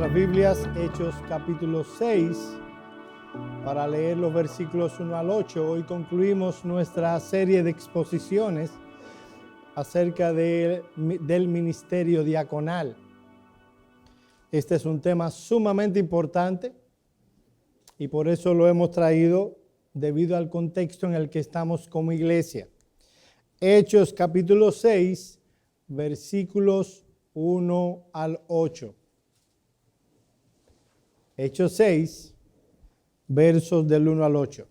Nuestras Biblias, Hechos capítulo 6, para leer los versículos 1 al 8. Hoy concluimos nuestra serie de exposiciones acerca del ministerio diaconal. Este es un tema sumamente importante y por eso lo hemos traído debido al contexto en el que estamos como iglesia. Hechos capítulo 6, versículos 1 al 8. Hechos 6, versos del 1 al 8.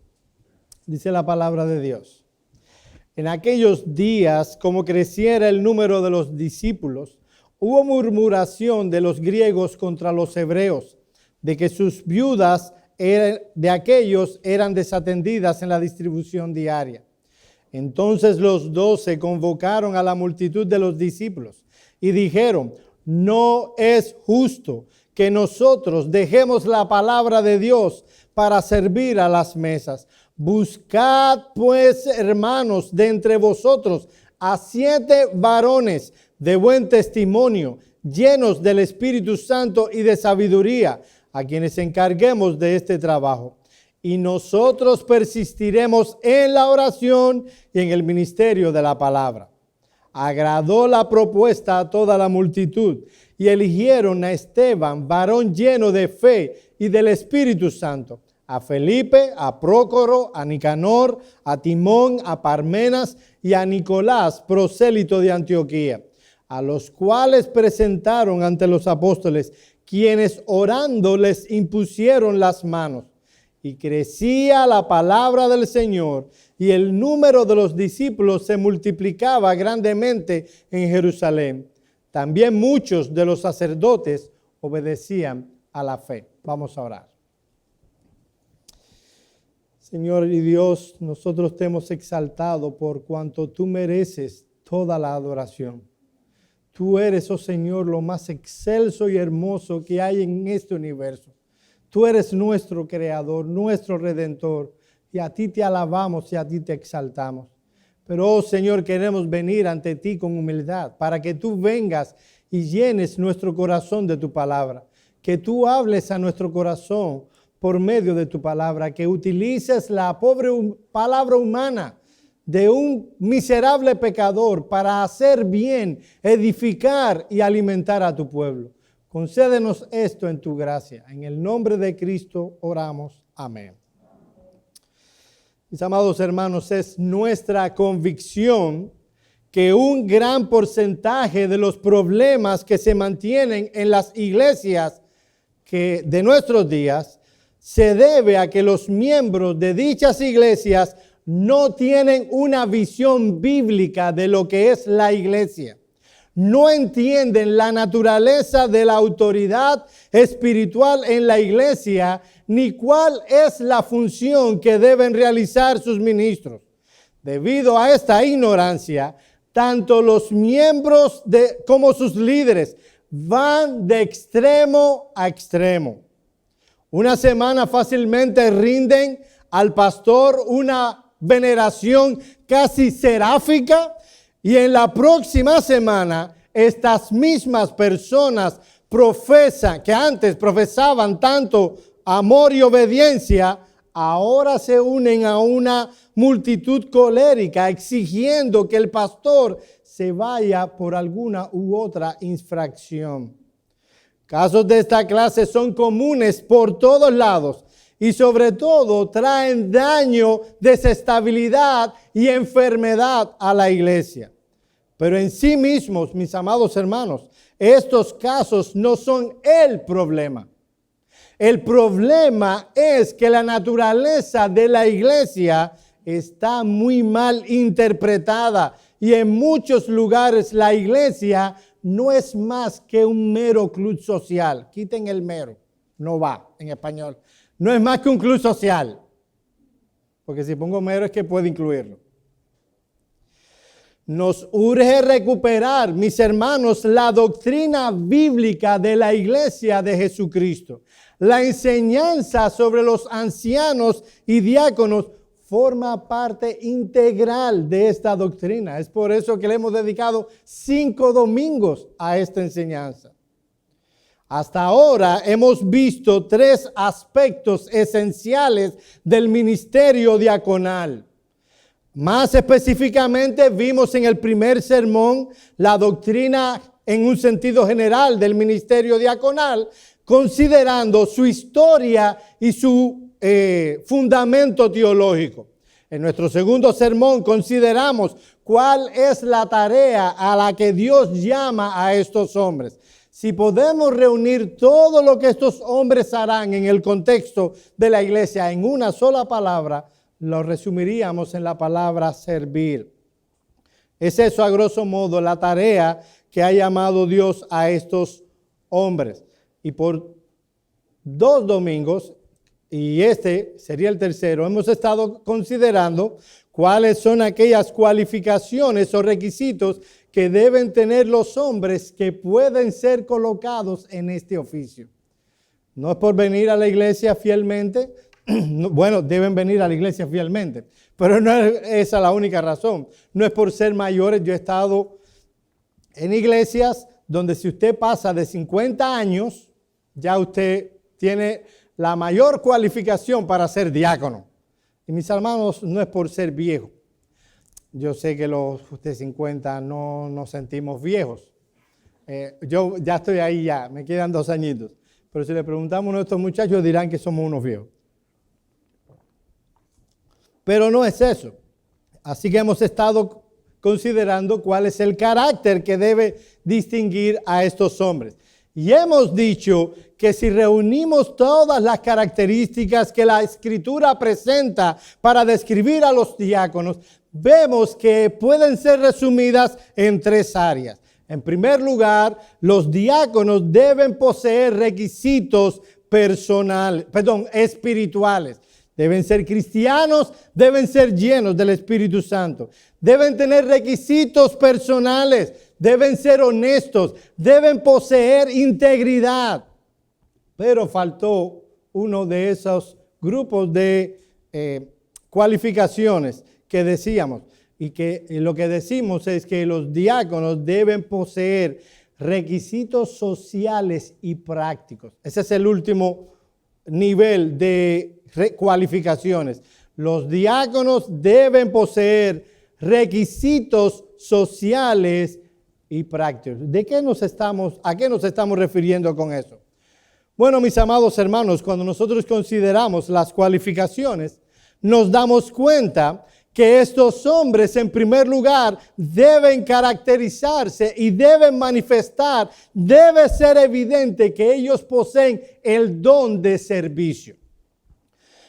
Dice la palabra de Dios. En aquellos días, como creciera el número de los discípulos, hubo murmuración de los griegos contra los hebreos, de que sus viudas de aquellos eran desatendidas en la distribución diaria. Entonces los 12 convocaron a la multitud de los discípulos y dijeron: no es justo que nosotros dejemos la palabra de Dios para servir a las mesas. Buscad pues, hermanos, de entre vosotros a 7 varones de buen testimonio, llenos del Espíritu Santo y de sabiduría, a quienes encarguemos de este trabajo. Y nosotros persistiremos en la oración y en el ministerio de la palabra. Agradó la propuesta a toda la multitud y eligieron a Esteban, varón lleno de fe y del Espíritu Santo, a Felipe, a Prócoro, a Nicanor, a Timón, a Parmenas y a Nicolás, prosélito de Antioquía, a los cuales presentaron ante los apóstoles, quienes orando les impusieron las manos. Y crecía la palabra del Señor, y el número de los discípulos se multiplicaba grandemente en Jerusalén. También muchos de los sacerdotes obedecían a la fe. Vamos a orar. Señor y Dios, nosotros te hemos exaltado por cuanto tú mereces toda la adoración. Tú eres, oh Señor, lo más excelso y hermoso que hay en este universo. Tú eres nuestro creador, nuestro redentor, y a ti te alabamos y a ti te exaltamos. Pero, oh Señor, queremos venir ante ti con humildad para que tú vengas y llenes nuestro corazón de tu palabra. Que tú hables a nuestro corazón por medio de tu palabra, que utilices la pobre palabra humana de un miserable pecador para hacer bien, edificar y alimentar a tu pueblo. Concédenos esto en tu gracia. En el nombre de Cristo oramos. Amén. Mis amados hermanos, es nuestra convicción que un gran porcentaje de los problemas que se mantienen en las iglesias de nuestros días se debe a que los miembros de dichas iglesias no tienen una visión bíblica de lo que es la iglesia. No entienden la naturaleza de la autoridad espiritual en la iglesia, ni cuál es la función que deben realizar sus ministros. Debido a esta ignorancia, tanto los miembros como sus líderes van de extremo a extremo. Una semana fácilmente rinden al pastor una veneración casi seráfica, y en la próxima semana estas mismas personas que antes profesaban tanto amor y obediencia, ahora se unen a una multitud colérica exigiendo que el pastor se vaya por alguna u otra infracción. Casos de esta clase son comunes por todos lados y sobre todo traen daño, desestabilidad y enfermedad a la iglesia. Pero en sí mismos, mis amados hermanos, estos casos no son el problema. El problema es que la naturaleza de la iglesia está muy mal interpretada y en muchos lugares la iglesia no es más que un mero club social. Quiten el mero, no va en español. No es más que un club social, porque si pongo mero es que puede incluirlo. Nos urge recuperar, mis hermanos, la doctrina bíblica de la iglesia de Jesucristo. La enseñanza sobre los ancianos y diáconos forma parte integral de esta doctrina. Es por eso que le hemos dedicado 5 domingos a esta enseñanza. Hasta ahora hemos visto tres aspectos esenciales del ministerio diaconal. Más específicamente vimos en el primer sermón la doctrina en un sentido general del ministerio diaconal, considerando su historia y su fundamento teológico. En nuestro segundo sermón consideramos cuál es la tarea a la que Dios llama a estos hombres. Si podemos reunir todo lo que estos hombres harán en el contexto de la iglesia en una sola palabra, lo resumiríamos en la palabra servir. Es eso, a grosso modo, la tarea que ha llamado Dios a estos hombres. Y por 2 domingos, y este sería el tercero, hemos estado considerando cuáles son aquellas cualificaciones o requisitos que deben tener los hombres que pueden ser colocados en este oficio. No es por venir a la iglesia fielmente. Bueno, deben venir a la iglesia fielmente, pero no es esa la única razón. No es por ser mayores. Yo he estado en iglesias donde si usted pasa de 50 años, ya usted tiene la mayor cualificación para ser diácono. Y mis hermanos, no es por ser viejo. Yo sé que los de 50 no nos sentimos viejos. Yo ya estoy ahí ya, me quedan 2 añitos. Pero si le preguntamos a nuestros muchachos dirán que somos unos viejos. Pero no es eso. Así que hemos estado considerando cuál es el carácter que debe distinguir a estos hombres. Y hemos dicho que si reunimos todas las características que la Escritura presenta para describir a los diáconos, vemos que pueden ser resumidas en 3 áreas. En primer lugar, los diáconos deben poseer requisitos espirituales. Deben ser cristianos, deben ser llenos del Espíritu Santo. Deben tener requisitos personales, deben ser honestos, deben poseer integridad. Pero faltó uno de esos grupos de cualificaciones que decíamos. Y que lo que decimos es que los diáconos deben poseer requisitos sociales y prácticos. Ese es el último nivel de cualificaciones. Los diáconos deben poseer requisitos sociales y prácticos. ¿A qué nos estamos refiriendo con eso? Bueno, mis amados hermanos, cuando nosotros consideramos las cualificaciones, nos damos cuenta que estos hombres, en primer lugar, deben caracterizarse y deben manifestar, debe ser evidente que ellos poseen el don de servicio.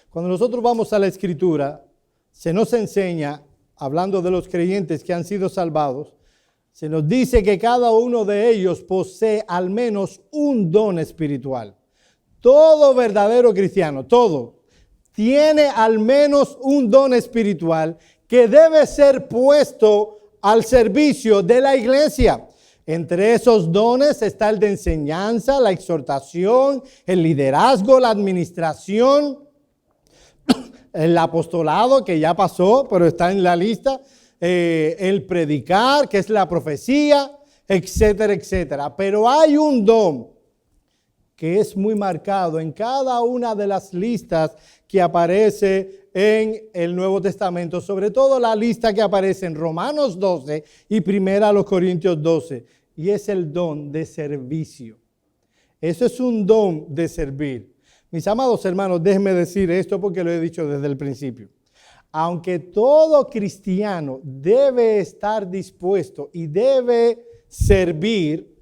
Cuando nosotros vamos a la Escritura, se nos enseña, hablando de los creyentes que han sido salvados, se nos dice que cada uno de ellos posee al menos un don espiritual. Todo verdadero cristiano, todo, tiene al menos un don espiritual que debe ser puesto al servicio de la iglesia. Entre esos dones está el de enseñanza, la exhortación, el liderazgo, la administración, el apostolado, que ya pasó, pero está en la lista, el predicar, que es la profecía, etcétera, etcétera. Pero hay un don que es muy marcado en cada una de las listas que aparece en el Nuevo Testamento, sobre todo la lista que aparece en Romanos 12 y 1 Corintios 12, y es el don de servicio. Eso es un don de servir. Mis amados hermanos, déjenme decir esto porque lo he dicho desde el principio. Aunque todo cristiano debe estar dispuesto y debe servir,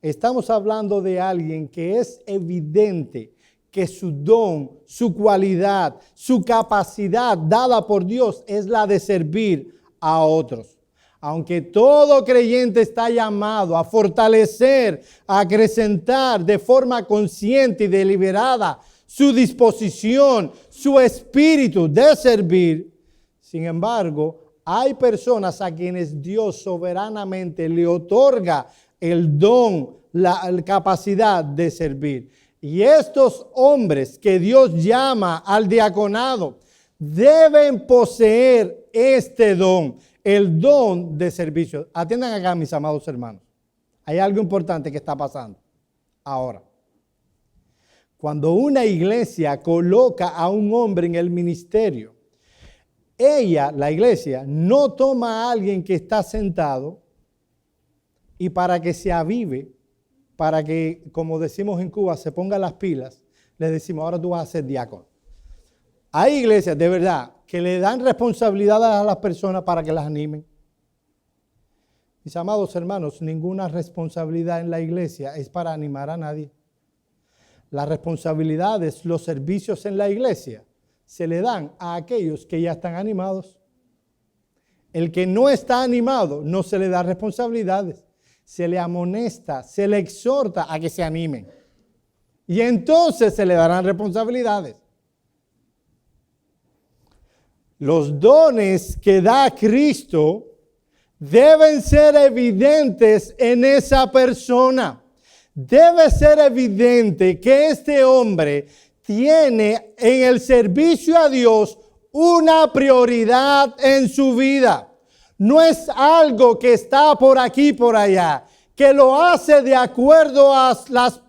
estamos hablando de alguien que es evidente que su don, su cualidad, su capacidad dada por Dios es la de servir a otros. Aunque todo creyente está llamado a fortalecer, a acrecentar de forma consciente y deliberada su disposición, su espíritu de servir, sin embargo, hay personas a quienes Dios soberanamente le otorga el don, la capacidad de servir. Y estos hombres que Dios llama al diaconado deben poseer este don, el don de servicio. Atiendan acá, mis amados hermanos. Hay algo importante que está pasando. Ahora, cuando una iglesia coloca a un hombre en el ministerio, la iglesia, no toma a alguien que está sentado y para que se avive, para que, como decimos en Cuba, se ponga las pilas, le decimos, ahora tú vas a ser diácono. Hay iglesias, de verdad, que le dan responsabilidades a las personas para que las animen. Mis amados hermanos, ninguna responsabilidad en la iglesia es para animar a nadie. Las responsabilidades, los servicios en la iglesia, se le dan a aquellos que ya están animados. El que no está animado, no se le da responsabilidades. Se le amonesta, se le exhorta a que se animen. Y entonces se le darán responsabilidades. Los dones que da Cristo deben ser evidentes en esa persona. Debe ser evidente que este hombre tiene en el servicio a Dios una prioridad en su vida. No es algo que está por aquí, por allá, que lo hace de acuerdo a las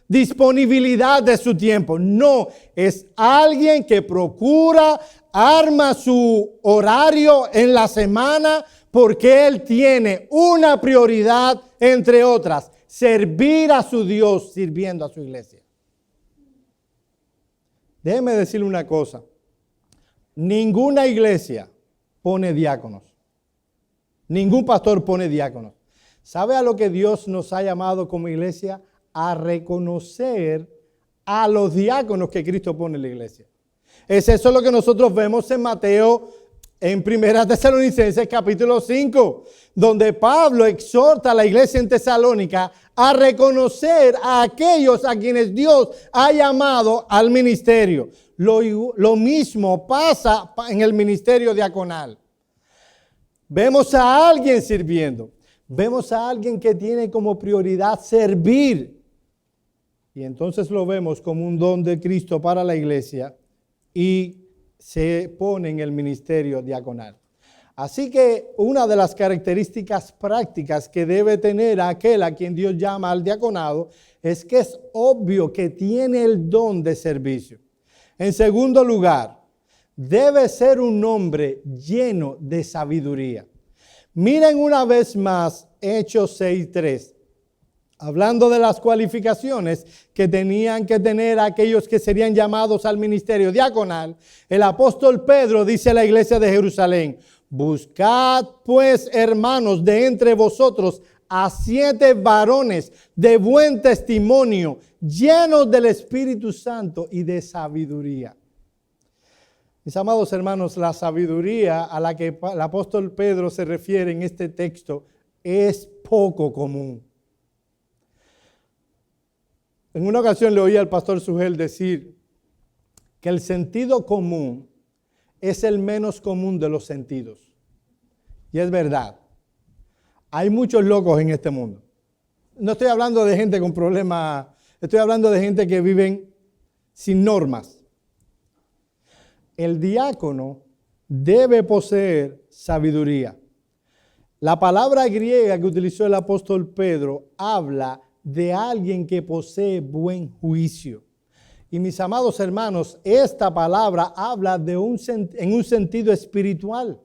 disponibilidad de su tiempo. No, es alguien que procura, arma su horario en la semana porque él tiene una prioridad entre otras, servir a su Dios sirviendo a su iglesia. Déjeme decirle una cosa, ninguna iglesia pone diáconos, ningún pastor pone diáconos. ¿Sabe a lo que Dios nos ha llamado como iglesia? A reconocer a los diáconos que Cristo pone en la iglesia. Es eso lo que nosotros vemos en Mateo, en 1 Tesalonicenses capítulo 5, donde Pablo exhorta a la iglesia en Tesalónica a reconocer a aquellos a quienes Dios ha llamado al ministerio. Lo mismo pasa en el ministerio diaconal. Vemos a alguien sirviendo. Vemos a alguien que tiene como prioridad servir. Y entonces lo vemos como un don de Cristo para la iglesia y se pone en el ministerio diaconal. Así que una de las características prácticas que debe tener aquel a quien Dios llama al diaconado es que es obvio que tiene el don de servicio. En segundo lugar, debe ser un hombre lleno de sabiduría. Miren una vez más Hechos 6:3, hablando de las cualificaciones que tenían que tener aquellos que serían llamados al ministerio diaconal. El apóstol Pedro dice a la iglesia de Jerusalén: buscad pues, hermanos, de entre vosotros a 7 varones de buen testimonio, llenos del Espíritu Santo y de sabiduría. Mis amados hermanos, la sabiduría a la que el apóstol Pedro se refiere en este texto es poco común. En una ocasión le oí al pastor Sugel decir que el sentido común es el menos común de los sentidos. Y es verdad. Hay muchos locos en este mundo. No estoy hablando de gente con problemas, estoy hablando de gente que viven sin normas. El diácono debe poseer sabiduría. La palabra griega que utilizó el apóstol Pedro habla de alguien que posee buen juicio. Y mis amados hermanos, esta palabra habla en un sentido espiritual.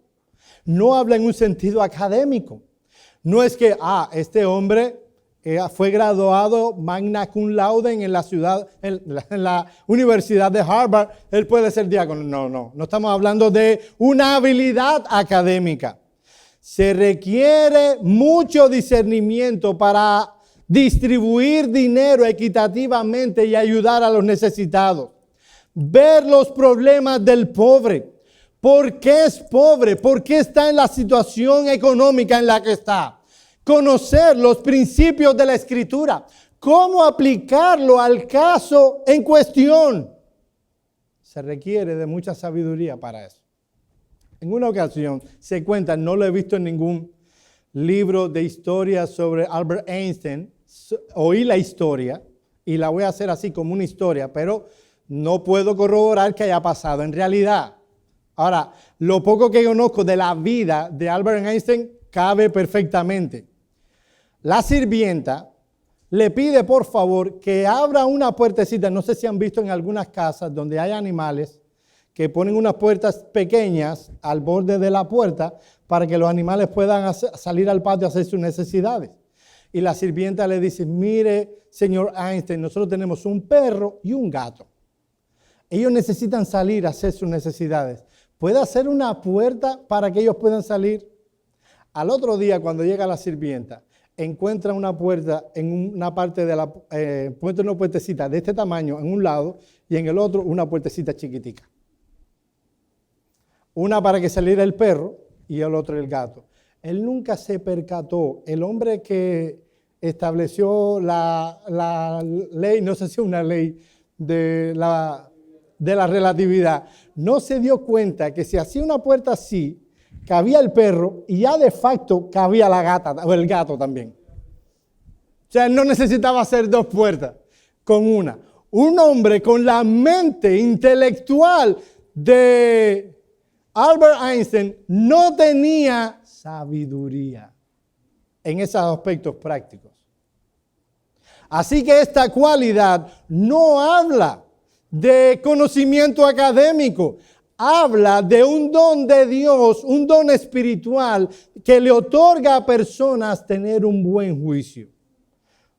No habla en un sentido académico. No es que, este hombre fue graduado magna cum laude en la Universidad de Harvard, él puede ser diácono. No estamos hablando de una habilidad académica. Se requiere mucho discernimiento para distribuir dinero equitativamente y ayudar a los necesitados. Ver los problemas del pobre. ¿Por qué es pobre? ¿Por qué está en la situación económica en la que está? Conocer los principios de la Escritura. ¿Cómo aplicarlo al caso en cuestión? Se requiere de mucha sabiduría para eso. En una ocasión se cuenta, no lo he visto en ningún libro de historia sobre Albert Einstein, oí la historia y la voy a hacer así como una historia, pero no puedo corroborar que haya pasado en realidad. Ahora, lo poco que conozco de la vida de Albert Einstein cabe perfectamente. La sirvienta le pide por favor que abra una puertecita. No sé si han visto en algunas casas donde hay animales que ponen unas puertas pequeñas al borde de la puerta para que los animales puedan salir al patio a hacer sus necesidades. Y la sirvienta le dice, mire, señor Einstein, nosotros tenemos un perro y un gato. Ellos necesitan salir a hacer sus necesidades. ¿Puede hacer una puerta para que ellos puedan salir? Al otro día, cuando llega la sirvienta, encuentra una puerta en una parte de la encuentra una puertecita de este tamaño en un lado y en el otro una puertecita chiquitica. Una para que saliera el perro y el otro el gato. Él nunca se percató, el hombre que estableció la ley, no sé si una ley de la relatividad, no se dio cuenta que si hacía una puerta así, cabía el perro y ya de facto cabía la gata o el gato también. O sea, él no necesitaba hacer dos puertas con una. Un hombre con la mente intelectual de Albert Einstein no tenía sabiduría en esos aspectos prácticos. Así que esta cualidad no habla de conocimiento académico, habla de un don de Dios, un don espiritual que le otorga a personas tener un buen juicio.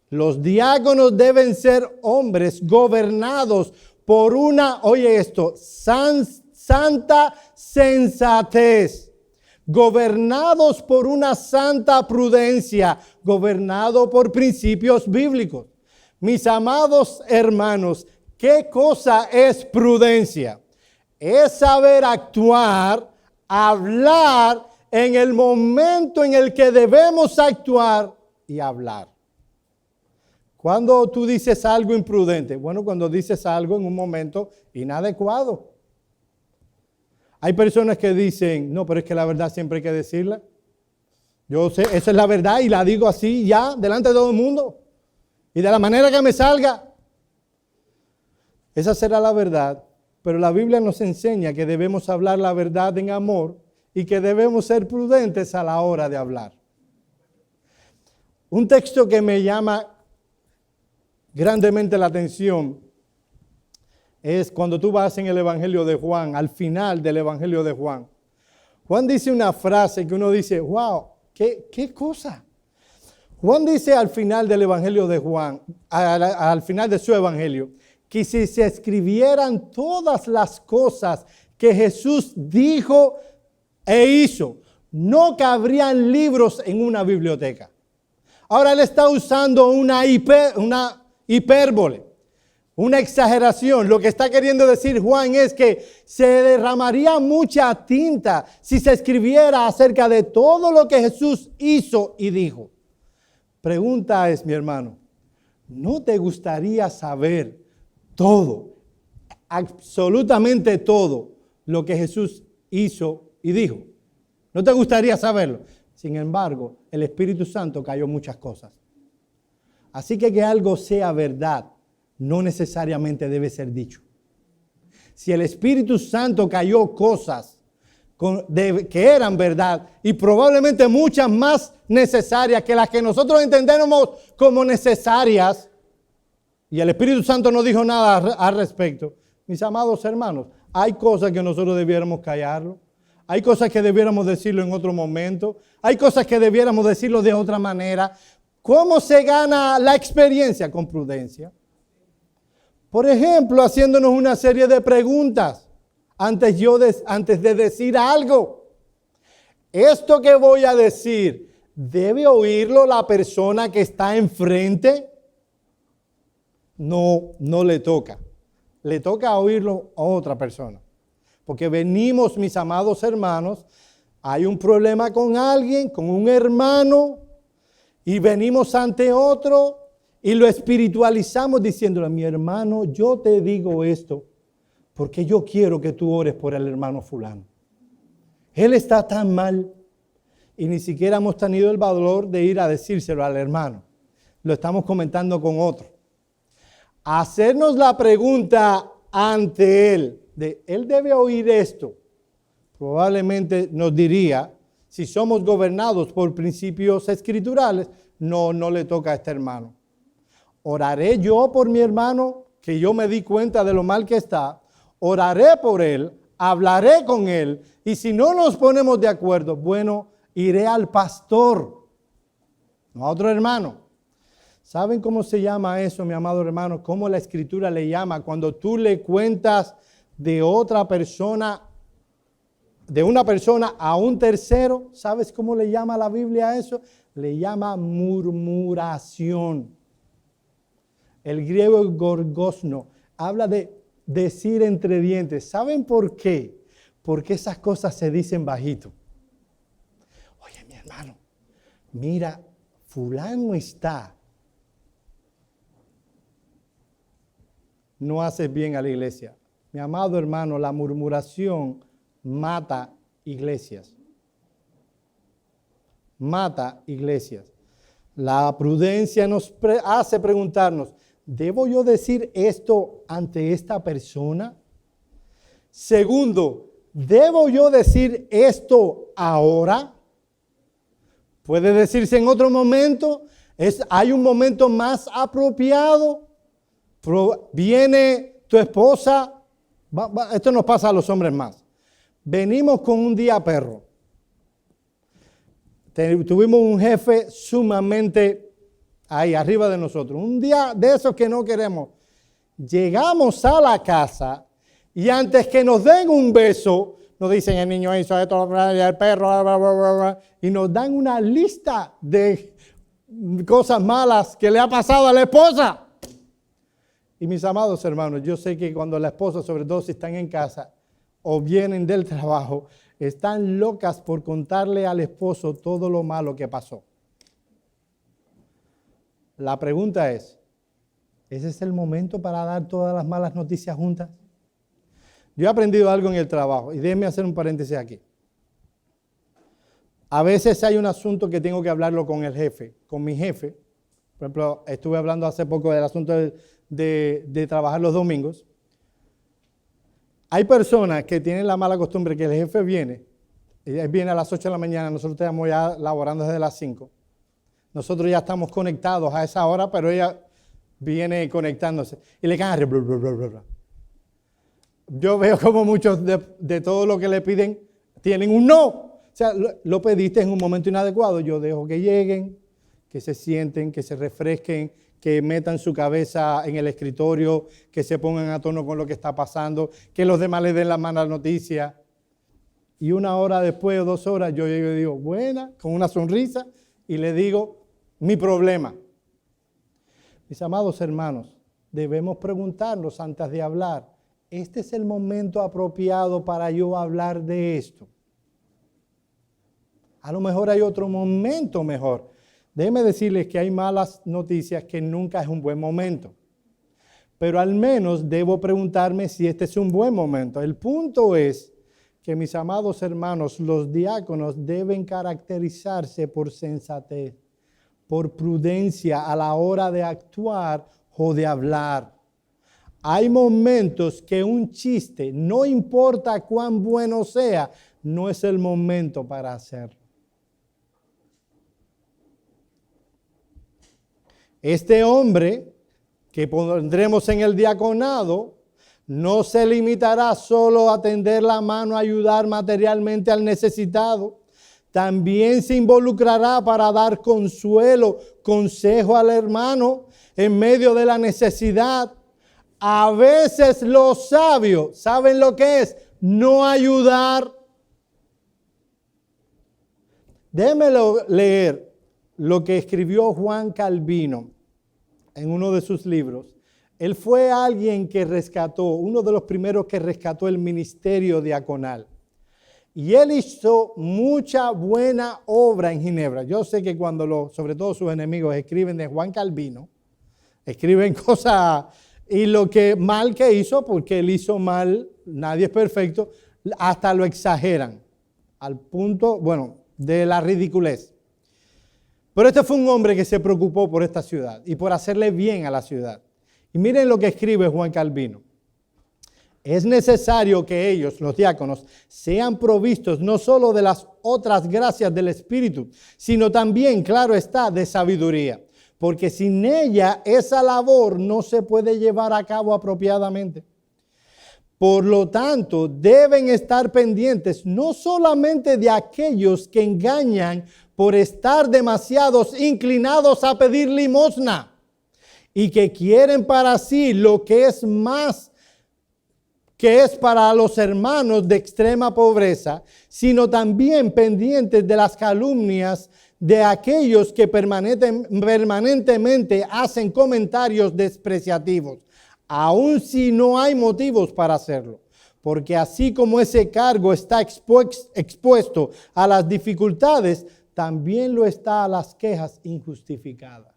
Los diáconos deben ser hombres gobernados por una, oye esto, santa sensatez, gobernados por una santa prudencia, gobernados por principios bíblicos. Mis amados hermanos, ¿qué cosa es prudencia? Es saber actuar, hablar en el momento en el que debemos actuar y hablar. ¿Cuándo tú dices algo imprudente? Bueno, cuando dices algo en un momento inadecuado. Hay personas que dicen, no, pero es que la verdad siempre hay que decirla. Yo sé, esa es la verdad y la digo así ya, delante de todo el mundo. Y de la manera que me salga. Esa será la verdad. Pero la Biblia nos enseña que debemos hablar la verdad en amor y que debemos ser prudentes a la hora de hablar. Un texto que me llama grandemente la atención es cuando tú vas en el Evangelio de Juan, al final del Evangelio de Juan. Juan dice una frase que uno dice, wow, ¿qué cosa? Juan dice al final del Evangelio de Juan, al final de su Evangelio, que si se escribieran todas las cosas que Jesús dijo e hizo, no cabrían libros en una biblioteca. Ahora él está usando una hipérbole, una exageración. Lo que está queriendo decir Juan es que se derramaría mucha tinta si se escribiera acerca de todo lo que Jesús hizo y dijo. Pregunta es, mi hermano, ¿no te gustaría saber todo, absolutamente todo lo que Jesús hizo y dijo? ¿No te gustaría saberlo? Sin embargo, el Espíritu Santo cayó muchas cosas. Así que algo sea verdad no necesariamente debe ser dicho. Si el Espíritu Santo cayó cosas que eran verdad y probablemente muchas más necesarias que las que nosotros entendemos como necesarias, y el Espíritu Santo no dijo nada al respecto, mis amados hermanos, hay cosas que nosotros debiéramos callarlo, hay cosas que debiéramos decirlo en otro momento, hay cosas que debiéramos decirlo de otra manera. ¿Cómo se gana la experiencia? Con prudencia. Por ejemplo, haciéndonos una serie de preguntas antes de decir algo. Esto que voy a decir, ¿debe oírlo la persona que está enfrente? No le toca. Le toca oírlo a otra persona. Porque venimos, mis amados hermanos, hay un problema con alguien, con un hermano, y venimos ante otro y lo espiritualizamos diciéndole, mi hermano, yo te digo esto porque yo quiero que tú ores por el hermano fulano. Él está tan mal y ni siquiera hemos tenido el valor de ir a decírselo al hermano. Lo estamos comentando con otro. Hacernos la pregunta ante él, él debe oír esto. Probablemente nos diría, si somos gobernados por principios escriturales, no le toca a este hermano. oraré yo por mi hermano, que yo me di cuenta de lo mal que está, oraré por él, hablaré con él, y si no nos ponemos de acuerdo, bueno, iré al pastor, no a otro hermano. ¿Saben cómo se llama eso, mi amado hermano? ¿Cómo la Escritura le llama? Cuando tú le cuentas de otra persona, de una persona a un tercero, ¿sabes cómo le llama la Biblia a eso? Le llama murmuración. El griego es gorgosno, habla de decir entre dientes. ¿Saben por qué? Porque esas cosas se dicen bajito. Oye, mi hermano, mira, fulano está. No haces bien a la iglesia. Mi amado hermano, la murmuración mata iglesias. Mata iglesias. La prudencia nos hace preguntarnos, ¿debo yo decir esto ante esta persona? Segundo, ¿debo yo decir esto ahora? ¿Puede decirse en otro momento? ¿Hay un momento más apropiado? Viene tu esposa, esto nos pasa a los hombres más. Venimos con un día perro. Tuvimos un jefe sumamente ahí arriba de nosotros. Un día de esos que no queremos. Llegamos a la casa y antes que nos den un beso, nos dicen el niño hizo esto, el perro, bla, bla, bla, bla, y nos dan una lista de cosas malas que le ha pasado a la esposa. Y mis amados hermanos, yo sé que cuando la esposa, sobre todo si están en casa o vienen del trabajo, están locas por contarle al esposo todo lo malo que pasó. La pregunta es, ¿ese es el momento para dar todas las malas noticias juntas? Yo he aprendido algo en el trabajo y déjenme hacer un paréntesis aquí. A veces hay un asunto que tengo que hablarlo con el jefe, con mi jefe. Por ejemplo, estuve hablando hace poco del asunto de trabajar los domingos. Hay personas que tienen la mala costumbre que el jefe viene, y él viene a las 8 de la mañana, nosotros estamos ya laborando desde las 5. Nosotros ya estamos conectados a esa hora, pero ella viene conectándose y le cae. Yo veo como muchos de todo lo que le piden tienen un no. O sea, lo pediste en un momento inadecuado. Yo dejo que lleguen, que se sienten, que se refresquen, que metan su cabeza en el escritorio, que se pongan a tono con lo que está pasando, que los demás les den la mala noticia. Y 1 hora después o 2 horas yo llego y digo, buena, con una sonrisa, y le digo mi problema. Mis amados hermanos, debemos preguntarnos antes de hablar, ¿este es el momento apropiado para yo hablar de esto? A lo mejor hay otro momento mejor. Déjenme decirles que hay malas noticias que nunca es un buen momento. Pero al menos debo preguntarme si este es un buen momento. El punto es que, mis amados hermanos, los diáconos deben caracterizarse por sensatez, por prudencia a la hora de actuar o de hablar. Hay momentos que un chiste, no importa cuán bueno sea, no es el momento para hacerlo. Este hombre que pondremos en el diaconado no se limitará solo a tender la mano a ayudar materialmente al necesitado. También se involucrará para dar consuelo, consejo al hermano en medio de la necesidad. A veces los sabios, ¿saben lo que es? No ayudar. Déjenme leer lo que escribió Juan Calvino en uno de sus libros. Él fue alguien que rescató, uno de los primeros que rescató el ministerio diaconal. Y él hizo mucha buena obra en Ginebra. Yo sé que cuando sobre todo sus enemigos escriben de Juan Calvino, escriben cosas, y lo que mal que hizo, porque él hizo mal, nadie es perfecto, hasta lo exageran, al punto, bueno, de la ridiculez. Pero este fue un hombre que se preocupó por esta ciudad y por hacerle bien a la ciudad. Y miren lo que escribe Juan Calvino. Es necesario que ellos, los diáconos, sean provistos no solo de las otras gracias del Espíritu, sino también, claro está, de sabiduría. porque sin ella esa labor no se puede llevar a cabo apropiadamente. Por lo tanto, deben estar pendientes no solamente de aquellos que engañan por estar demasiados inclinados a pedir limosna y que quieren para sí lo que es más que es para los hermanos de extrema pobreza, sino también pendientes de las calumnias de aquellos que permanentemente hacen comentarios despreciativos, aun si no hay motivos para hacerlo. Porque así como ese cargo está expuesto a las dificultades, también lo está a las quejas injustificadas.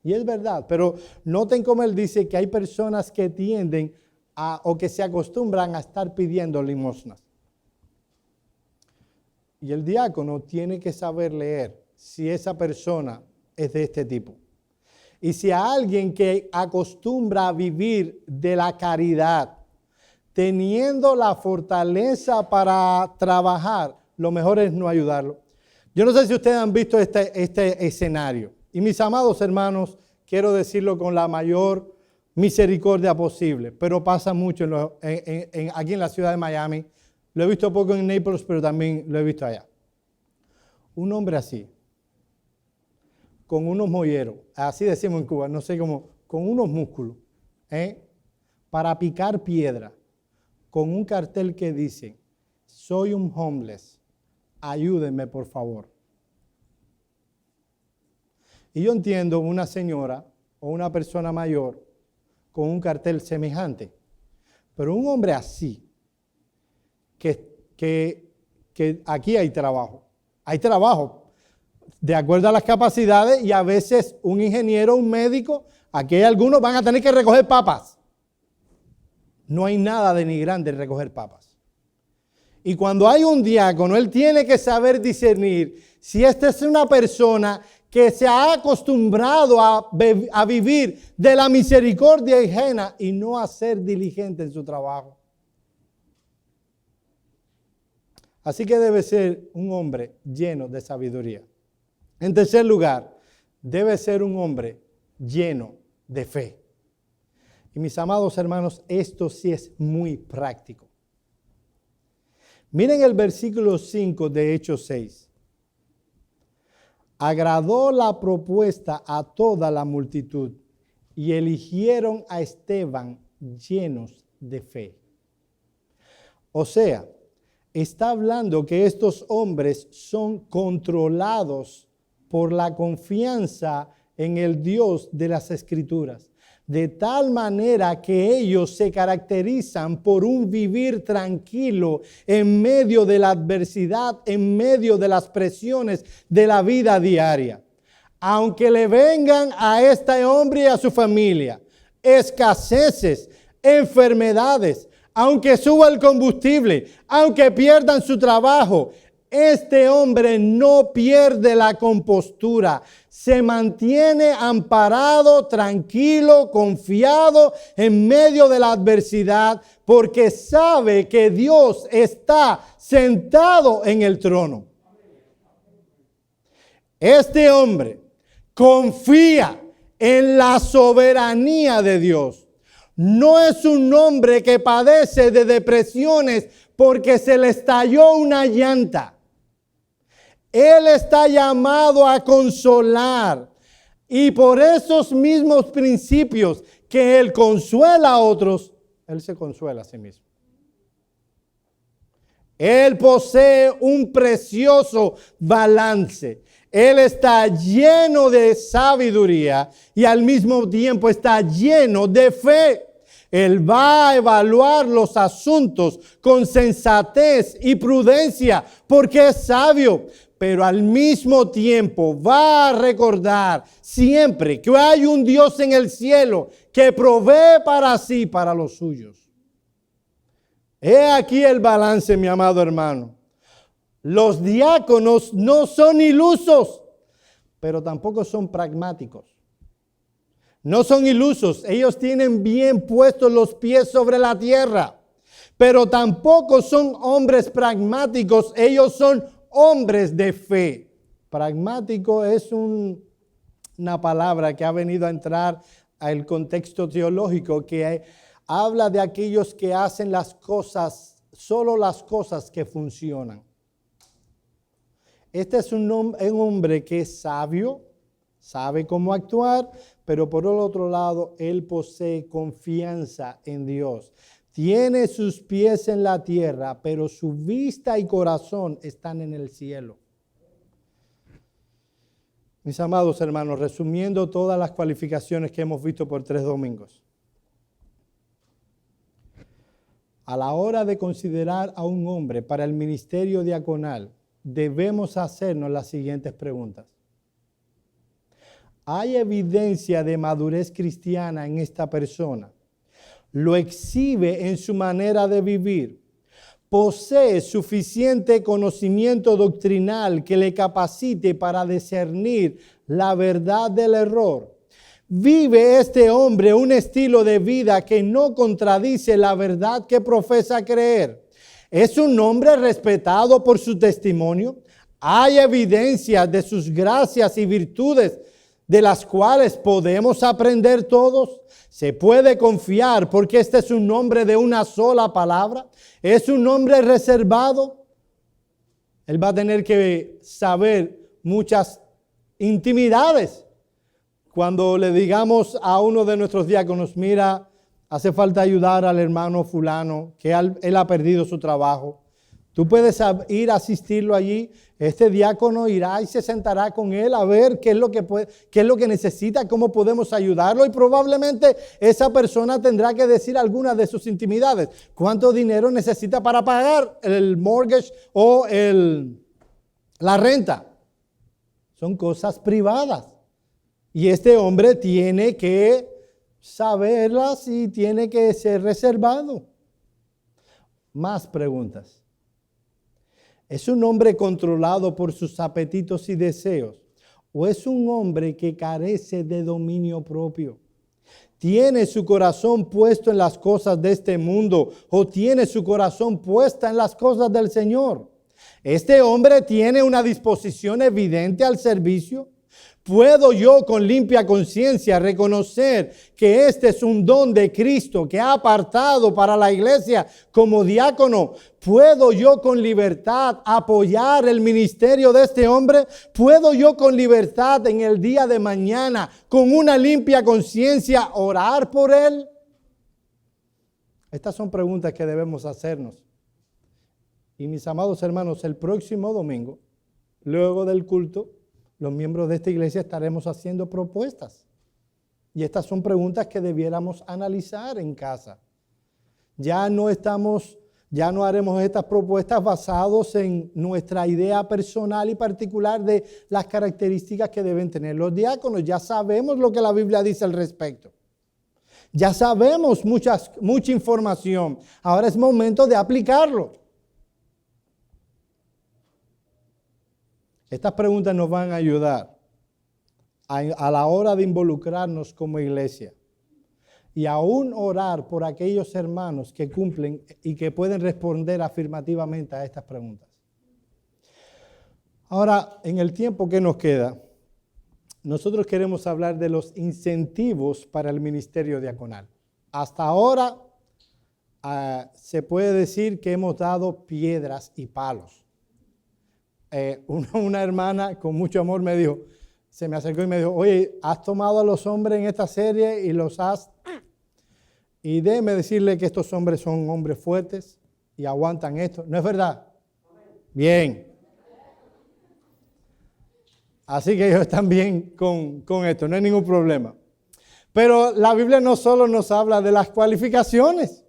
Y es verdad, pero noten cómo él dice que hay personas que tienden o que se acostumbran a estar pidiendo limosnas. Y el diácono tiene que saber leer si esa persona es de este tipo. Y si a alguien que acostumbra a vivir de la caridad, teniendo la fortaleza para trabajar, lo mejor es no ayudarlo. Yo no sé si ustedes han visto este escenario. Y mis amados hermanos, quiero decirlo con la mayor misericordia posible, pero pasa mucho aquí en la ciudad de Miami. Lo he visto poco en Naples, pero también lo he visto allá. Un hombre así, con unos molleros, así decimos en Cuba, no sé cómo, con unos músculos, para picar piedra, con un cartel que dice, soy un homeless, ayúdenme por favor. Y yo entiendo una señora o una persona mayor con un cartel semejante, pero un hombre así, que aquí hay trabajo de acuerdo a las capacidades, y a veces un ingeniero, un médico, aquí hay algunos van a tener que recoger papas. No hay nada denigrante en recoger papas. Y cuando hay un diácono, él tiene que saber discernir si esta es una persona que se ha acostumbrado a vivir de la misericordia ajena y no a ser diligente en su trabajo. Así que debe ser un hombre lleno de sabiduría. En tercer lugar, debe ser un hombre lleno de fe. Y mis amados hermanos, esto sí es muy práctico. Miren el versículo 5 de Hechos 6. Agradó la propuesta a toda la multitud y eligieron a Esteban llenos de fe. O sea, está hablando que estos hombres son controlados por la confianza en el Dios de las Escrituras, de tal manera que ellos se caracterizan por un vivir tranquilo en medio de la adversidad, en medio de las presiones de la vida diaria. Aunque le vengan a este hombre y a su familia escaseces, enfermedades, aunque suba el combustible, aunque pierdan su trabajo, este hombre no pierde la compostura, se mantiene amparado, tranquilo, confiado en medio de la adversidad, porque sabe que Dios está sentado en el trono. Este hombre confía en la soberanía de Dios. No es un hombre que padece de depresiones porque se le estalló una llanta. Él está llamado a consolar, y por esos mismos principios que Él consuela a otros, Él se consuela a sí mismo. Él posee un precioso balance. Él está lleno de sabiduría y al mismo tiempo está lleno de fe. Él va a evaluar los asuntos con sensatez y prudencia porque es sabio. Pero al mismo tiempo va a recordar siempre que hay un Dios en el cielo que provee para sí, para los suyos. He aquí el balance, mi amado hermano. Los diáconos no son ilusos, pero tampoco son pragmáticos. No son ilusos, ellos tienen bien puestos los pies sobre la tierra, pero tampoco son hombres pragmáticos, ellos son hombres de fe. Pragmático es una palabra que ha venido a entrar al contexto teológico, que habla de aquellos que hacen las cosas, solo las cosas que funcionan. Este es un hombre que es sabio, sabe cómo actuar, pero por el otro lado, él posee confianza en Dios. Tiene sus pies en la tierra, pero su vista y corazón están en el cielo. Mis amados hermanos, resumiendo todas las cualificaciones que hemos visto por 3 domingos. A la hora de considerar a un hombre para el ministerio diaconal, debemos hacernos las siguientes preguntas. ¿Hay evidencia de madurez cristiana en esta persona? ¿Lo exhibe en su manera de vivir? ¿Posee suficiente conocimiento doctrinal que le capacite para discernir la verdad del error? ¿Vive este hombre un estilo de vida que no contradice la verdad que profesa creer? ¿Es un hombre respetado por su testimonio? ¿Hay evidencia de sus gracias y virtudes de las cuales podemos aprender todos? ¿Se puede confiar porque este es un hombre de una sola palabra? ¿Es un hombre reservado? Él va a tener que saber muchas intimidades. Cuando le digamos a uno de nuestros diáconos, mira, hace falta ayudar al hermano fulano, que él ha perdido su trabajo. Tú puedes ir a asistirlo allí. Este diácono irá y se sentará con él a ver qué es lo que necesita, cómo podemos ayudarlo. Y probablemente esa persona tendrá que decir algunas de sus intimidades. ¿Cuánto dinero necesita para pagar el mortgage o la renta? Son cosas privadas. Y este hombre tiene que saberlas y tiene que ser reservado. Más preguntas. ¿Es un hombre controlado por sus apetitos y deseos? ¿O es un hombre que carece de dominio propio? ¿Tiene su corazón puesto en las cosas de este mundo o tiene su corazón puesta en las cosas del Señor? ¿Este hombre tiene una disposición evidente al servicio? ¿Puedo yo con limpia conciencia reconocer que este es un don de Cristo que ha apartado para la iglesia como diácono? ¿Puedo yo con libertad apoyar el ministerio de este hombre? ¿Puedo yo con libertad en el día de mañana, con una limpia conciencia, orar por él? Estas son preguntas que debemos hacernos. Y mis amados hermanos, el próximo domingo, luego del culto, los miembros de esta iglesia estaremos haciendo propuestas. Y estas son preguntas que debiéramos analizar en casa. Ya no haremos estas propuestas basados en nuestra idea personal y particular de las características que deben tener los diáconos. Ya sabemos lo que la Biblia dice al respecto. Ya sabemos mucha información. Ahora es momento de aplicarlo. Estas preguntas nos van a ayudar a la hora de involucrarnos como iglesia y aún orar por aquellos hermanos que cumplen y que pueden responder afirmativamente a estas preguntas. Ahora, en el tiempo que nos queda, nosotros queremos hablar de los incentivos para el ministerio diaconal. Hasta ahora se puede decir que hemos dado piedras y palos. Una hermana con mucho amor se me acercó y me dijo, oye, has tomado a los hombres en esta serie y los has... Y déjeme decirle que estos hombres son hombres fuertes y aguantan esto. ¿No es verdad? Bien. Así que ellos están bien con esto, no hay ningún problema. Pero la Biblia no solo nos habla de las cualificaciones,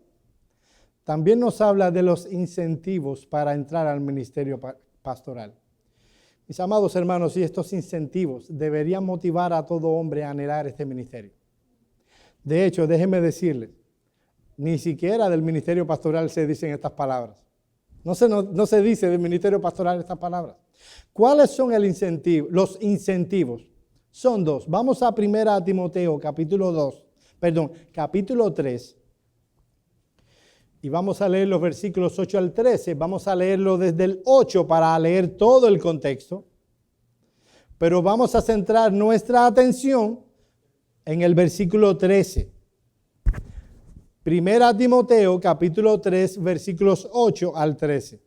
también nos habla de los incentivos para entrar al ministerio pastoral. Mis amados hermanos, y estos incentivos deberían motivar a todo hombre a anhelar este ministerio. De hecho, déjenme decirles, ni siquiera del ministerio pastoral se dicen estas palabras. No se dice del ministerio pastoral estas palabras. ¿Cuáles son los incentivos? Son dos. Vamos a 1 Timoteo, capítulo 3. Y vamos a leer los versículos 8 al 13. Vamos a leerlo desde el 8 para leer todo el contexto. pero vamos a centrar nuestra atención en el versículo 13. Primera Timoteo, capítulo 3, versículos 8 al 13.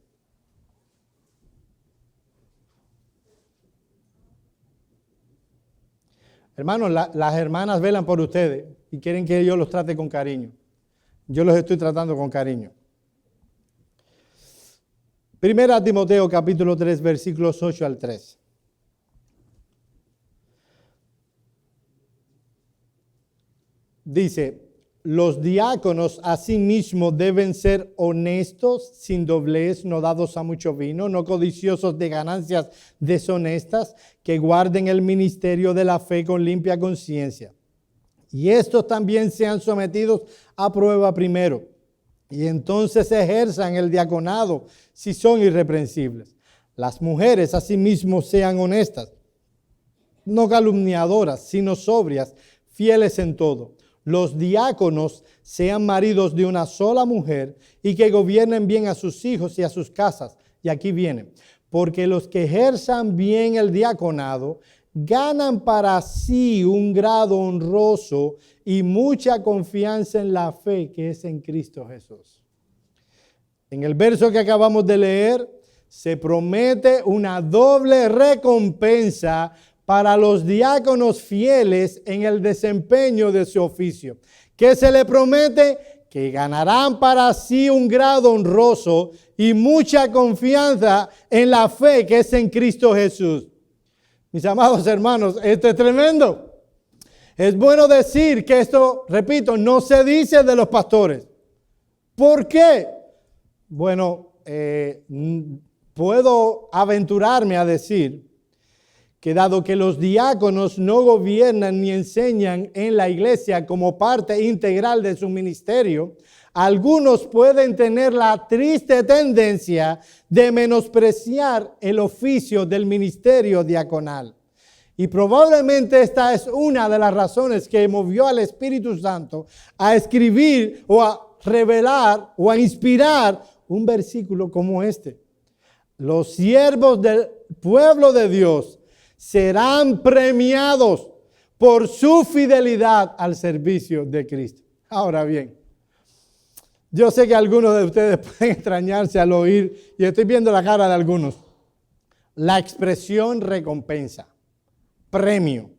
Hermanos, las hermanas velan por ustedes y quieren que yo los trate con cariño. Yo los estoy tratando con cariño. Primera Timoteo, capítulo 3, versículos 8 al 13. Dice: los diáconos asimismo deben ser honestos, sin doblez, no dados a mucho vino, no codiciosos de ganancias deshonestas, que guarden el ministerio de la fe con limpia conciencia. Y estos también sean sometidos a prueba primero, y entonces ejerzan el diaconado si son irreprensibles. Las mujeres asimismo sean honestas, no calumniadoras, sino sobrias, fieles en todo. Los diáconos sean maridos de una sola mujer y que gobiernen bien a sus hijos y a sus casas. Y aquí viene: porque los que ejerzan bien el diaconado ganan para sí un grado honroso y mucha confianza en la fe que es en Cristo Jesús. En el verso que acabamos de leer se promete una doble recompensa para los diáconos fieles en el desempeño de su oficio. ¿Qué se le promete? Que ganarán para sí un grado honroso y mucha confianza en la fe que es en Cristo Jesús. Mis amados hermanos, esto es tremendo. Es bueno decir que esto, repito, no se dice de los pastores. ¿Por qué? Bueno, puedo aventurarme a decir que dado que los diáconos no gobiernan ni enseñan en la iglesia como parte integral de su ministerio, algunos pueden tener la triste tendencia de menospreciar el oficio del ministerio diaconal. Y probablemente esta es una de las razones que movió al Espíritu Santo a escribir o a revelar o a inspirar un versículo como este. Los siervos del pueblo de Dios serán premiados por su fidelidad al servicio de Cristo. Ahora bien, yo sé que algunos de ustedes pueden extrañarse al oír, y estoy viendo la cara de algunos, la expresión recompensa, premio,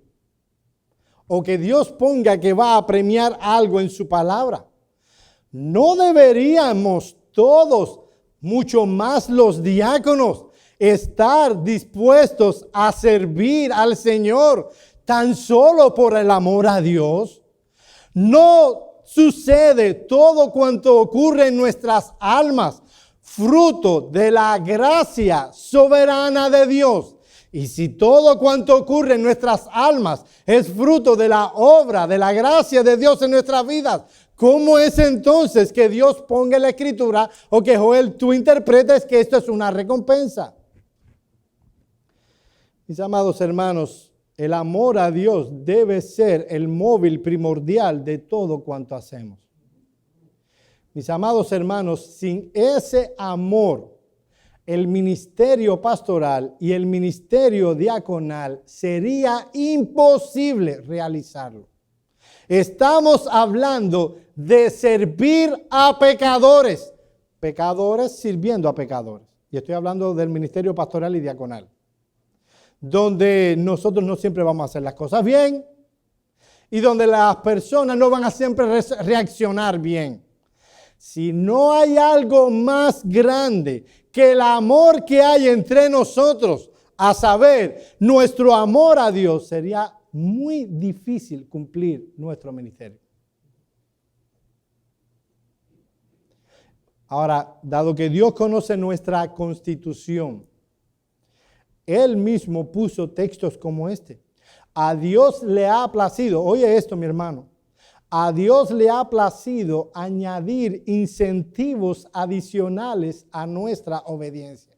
o que Dios ponga que va a premiar algo en su palabra. ¿No deberíamos todos, mucho más los diáconos, estar dispuestos a servir al Señor tan solo por el amor a Dios? No sucede todo cuanto ocurre en nuestras almas fruto de la gracia soberana de Dios. Y si todo cuanto ocurre en nuestras almas es fruto de la obra, de la gracia de Dios en nuestras vidas, ¿cómo es entonces que Dios ponga en la Escritura o que Joel tú interpretes que esto es una recompensa? Mis amados hermanos, el amor a Dios debe ser el móvil primordial de todo cuanto hacemos. Mis amados hermanos, sin ese amor, el ministerio pastoral y el ministerio diaconal sería imposible realizarlo. Estamos hablando de servir a pecadores, pecadores sirviendo a pecadores. Y estoy hablando del ministerio pastoral y diaconal, donde nosotros no siempre vamos a hacer las cosas bien y donde las personas no van a siempre reaccionar bien. Si no hay algo más grande que el amor que hay entre nosotros, a saber, nuestro amor a Dios, sería muy difícil cumplir nuestro ministerio. Ahora, dado que Dios conoce nuestra constitución, Él mismo puso textos como este. A Dios le ha placido, oye esto mi hermano, a Dios le ha placido añadir incentivos adicionales a nuestra obediencia.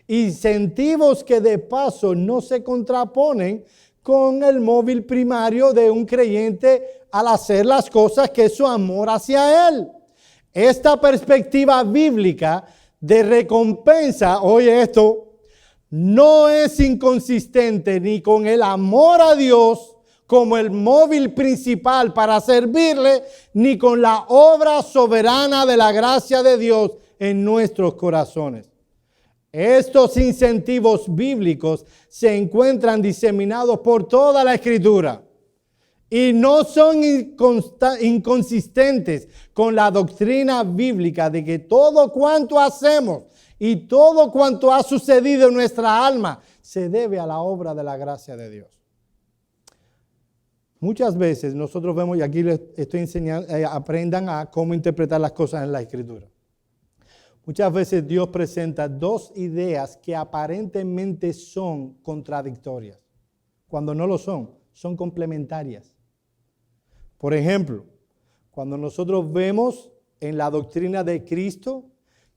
Incentivos que de paso no se contraponen con el móvil primario de un creyente al hacer las cosas que es su amor hacia Él. Esta perspectiva bíblica de recompensa, oye esto, no es inconsistente ni con el amor a Dios como el móvil principal para servirle, ni con la obra soberana de la gracia de Dios en nuestros corazones. Estos incentivos bíblicos se encuentran diseminados por toda la Escritura y no son inconsistentes con la doctrina bíblica de que todo cuanto hacemos y todo cuanto ha sucedido en nuestra alma se debe a la obra de la gracia de Dios. Muchas veces nosotros vemos, y aquí les estoy enseñando, aprendan a cómo interpretar las cosas en la Escritura. Muchas veces Dios presenta dos ideas que aparentemente son contradictorias, cuando no lo son complementarias. Por ejemplo, cuando nosotros vemos en la doctrina de Cristo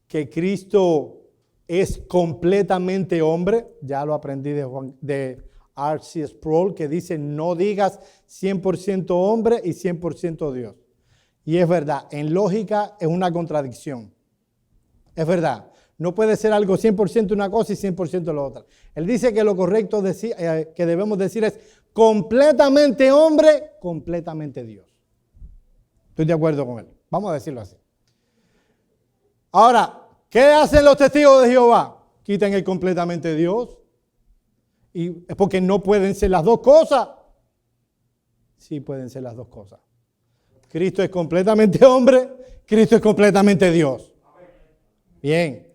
que Cristo es completamente hombre, ya lo aprendí de R.C. Sproul, que dice no digas 100% hombre y 100% Dios. Y es verdad, en lógica es una contradicción. Es verdad, no puede ser algo 100% una cosa y 100% la otra. Él dice que lo correcto que debemos decir es completamente hombre, completamente Dios. Estoy de acuerdo con él. Vamos a decirlo así. Ahora, ¿qué hacen los testigos de Jehová? Quitan el completamente Dios. Y es porque no pueden ser las dos cosas. Sí pueden ser las dos cosas. Cristo es completamente hombre, Cristo es completamente Dios. Bien,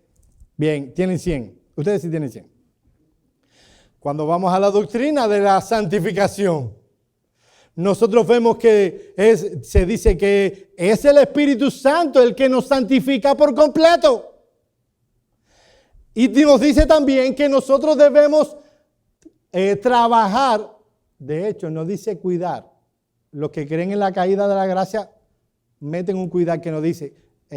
bien, tienen 100. Ustedes sí tienen 100. Cuando vamos a la doctrina de la santificación, nosotros vemos que se dice que es el Espíritu Santo el que nos santifica por completo. Y nos dice también que nosotros debemos trabajar, de hecho nos dice cuidar. Los que creen en la caída de la gracia meten un cuidar que nos dice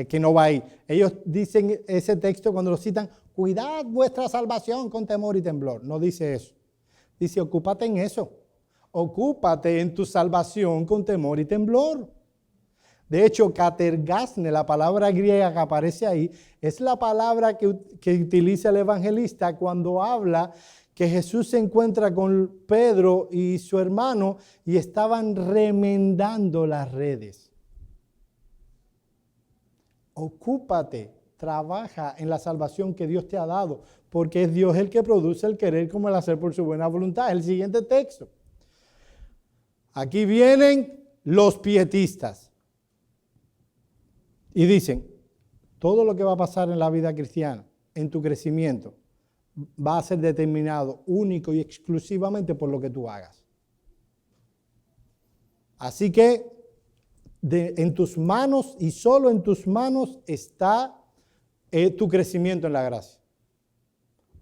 que no va ahí. Ellos dicen ese texto cuando lo citan, cuidad vuestra salvación con temor y temblor. No dice eso. Dice, ocúpate en eso. Ocúpate en tu salvación con temor y temblor. De hecho, katergasne, la palabra griega que aparece ahí, es la palabra que utiliza el evangelista cuando habla que Jesús se encuentra con Pedro y su hermano y estaban remendando las redes. Ocúpate, trabaja en la salvación que Dios te ha dado, porque es Dios el que produce el querer como el hacer por su buena voluntad. El siguiente texto. Aquí vienen los pietistas y dicen, todo lo que va a pasar en la vida cristiana, en tu crecimiento, va a ser determinado único y exclusivamente por lo que tú hagas. Así que en tus manos y solo en tus manos está tu crecimiento en la gracia.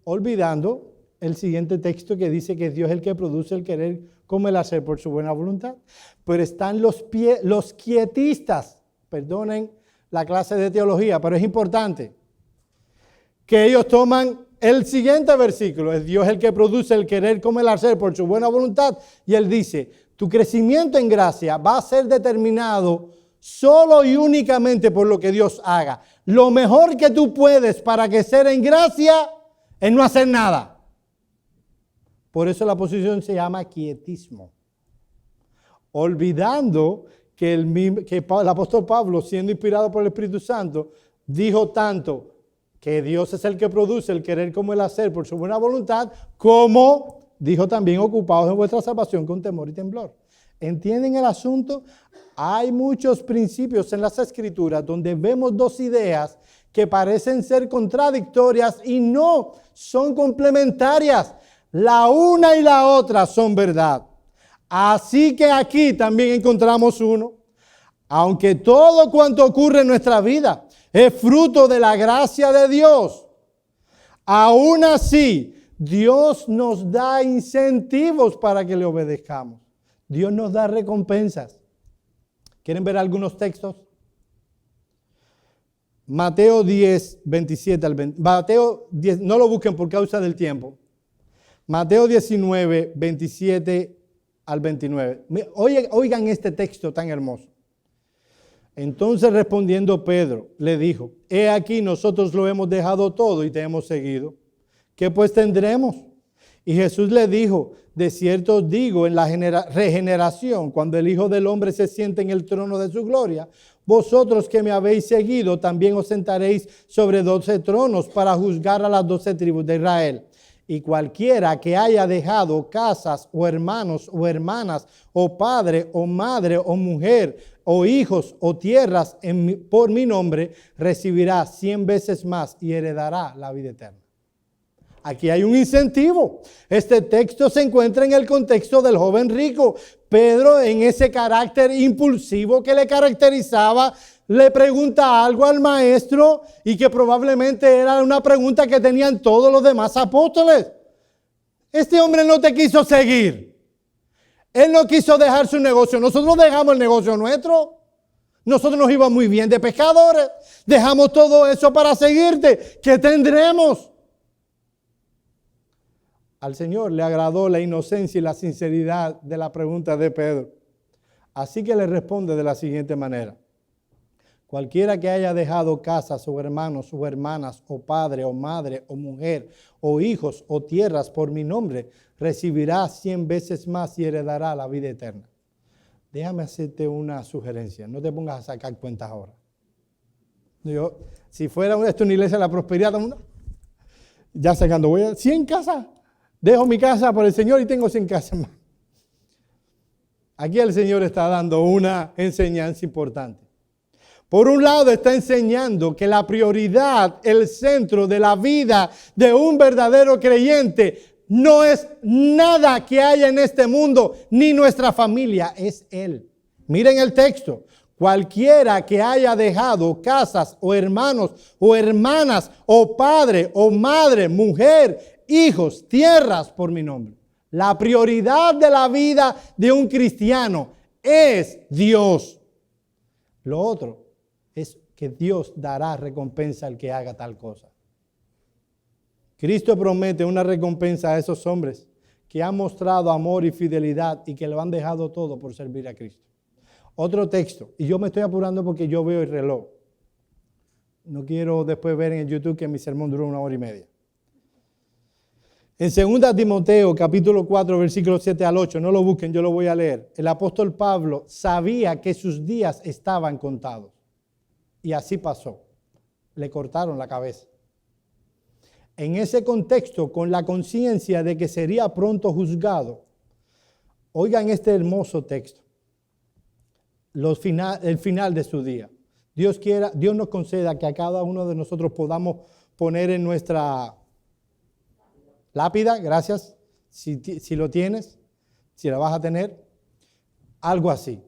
Olvidando el siguiente texto que dice que Dios es el que produce el querer como el hacer por su buena voluntad. Pero están los quietistas, perdonen la clase de teología, pero es importante, que ellos toman el siguiente versículo, es Dios el que produce el querer como el hacer por su buena voluntad, y él dice, tu crecimiento en gracia va a ser determinado solo y únicamente por lo que Dios haga. Lo mejor que tú puedes para crecer en gracia es no hacer nada. Por eso la posición se llama quietismo. Olvidando que el apóstol Pablo, siendo inspirado por el Espíritu Santo, dijo tanto que Dios es el que produce el querer como el hacer por su buena voluntad, como dijo también ocupados en vuestra salvación con temor y temblor. ¿Entienden el asunto? Hay muchos principios en las Escrituras donde vemos dos ideas que parecen ser contradictorias y no, son complementarias. La una y la otra son verdad. Así que aquí también encontramos uno. Aunque todo cuanto ocurre en nuestra vida es fruto de la gracia de Dios, aún así Dios nos da incentivos para que le obedezcamos. Dios nos da recompensas. ¿Quieren ver algunos textos? Mateo 10, 27 al 20. Mateo 10, no lo busquen por causa del tiempo. Mateo 19, 27 al 29. Oigan este texto tan hermoso. Entonces respondiendo Pedro, le dijo, he aquí nosotros lo hemos dejado todo y te hemos seguido. ¿qué pues tendremos? Y Jesús le dijo, de cierto os digo, en la regeneración, cuando el Hijo del Hombre se siente en el trono de su gloria, vosotros que me habéis seguido, también os sentaréis sobre 12 tronos para juzgar a las 12 tribus de Israel. Y cualquiera que haya dejado casas o hermanos o hermanas o padre o madre o mujer o hijos o tierras por mi nombre, recibirá 100 veces más y heredará la vida eterna. Aquí hay un incentivo. Este texto se encuentra en el contexto del joven rico. Pedro, en ese carácter impulsivo que le caracterizaba, le pregunta algo al maestro y que probablemente era una pregunta que tenían todos los demás apóstoles. Este hombre no te quiso seguir. Él no quiso dejar su negocio. Nosotros dejamos el negocio nuestro. Nosotros nos iba muy bien de pescadores. Dejamos todo eso para seguirte. ¿Qué tendremos? Al Señor le agradó la inocencia y la sinceridad de la pregunta de Pedro. Así que le responde de la siguiente manera. Cualquiera que haya dejado casas o hermanos o hermanas o padre o madre o mujer o hijos o tierras por mi nombre, recibirá 100 veces más y heredará la vida eterna. Déjame hacerte una sugerencia. No te pongas a sacar cuentas ahora. Si fuera esto una iglesia de la prosperidad, ya sacando, voy a 100 casas. Dejo mi casa por el Señor y tengo 100 casas más. Aquí el Señor está dando una enseñanza importante. Por un lado está enseñando que la prioridad, el centro de la vida de un verdadero creyente no es nada que haya en este mundo, ni nuestra familia, es Él. Miren el texto. Cualquiera que haya dejado casas o hermanos o hermanas o padre o madre, mujer, hijos, tierras por mi nombre. La prioridad de la vida de un cristiano es Dios. Lo otro es que Dios dará recompensa al que haga tal cosa. Cristo promete una recompensa a esos hombres que han mostrado amor y fidelidad y que lo han dejado todo por servir a Cristo. Otro texto, y yo me estoy apurando porque yo veo el reloj. No quiero después ver en el YouTube que mi sermón duró 1 hora y media. En 2 Timoteo, capítulo 4, versículos 7 al 8, no lo busquen, yo lo voy a leer. El apóstol Pablo sabía que sus días estaban contados. Y así pasó. Le cortaron la cabeza. En ese contexto, con la conciencia de que sería pronto juzgado, oigan este hermoso texto. El final de su día. Dios nos conceda que a cada uno de nosotros podamos poner en nuestra lápida, gracias, si lo tienes, si la vas a tener, algo así.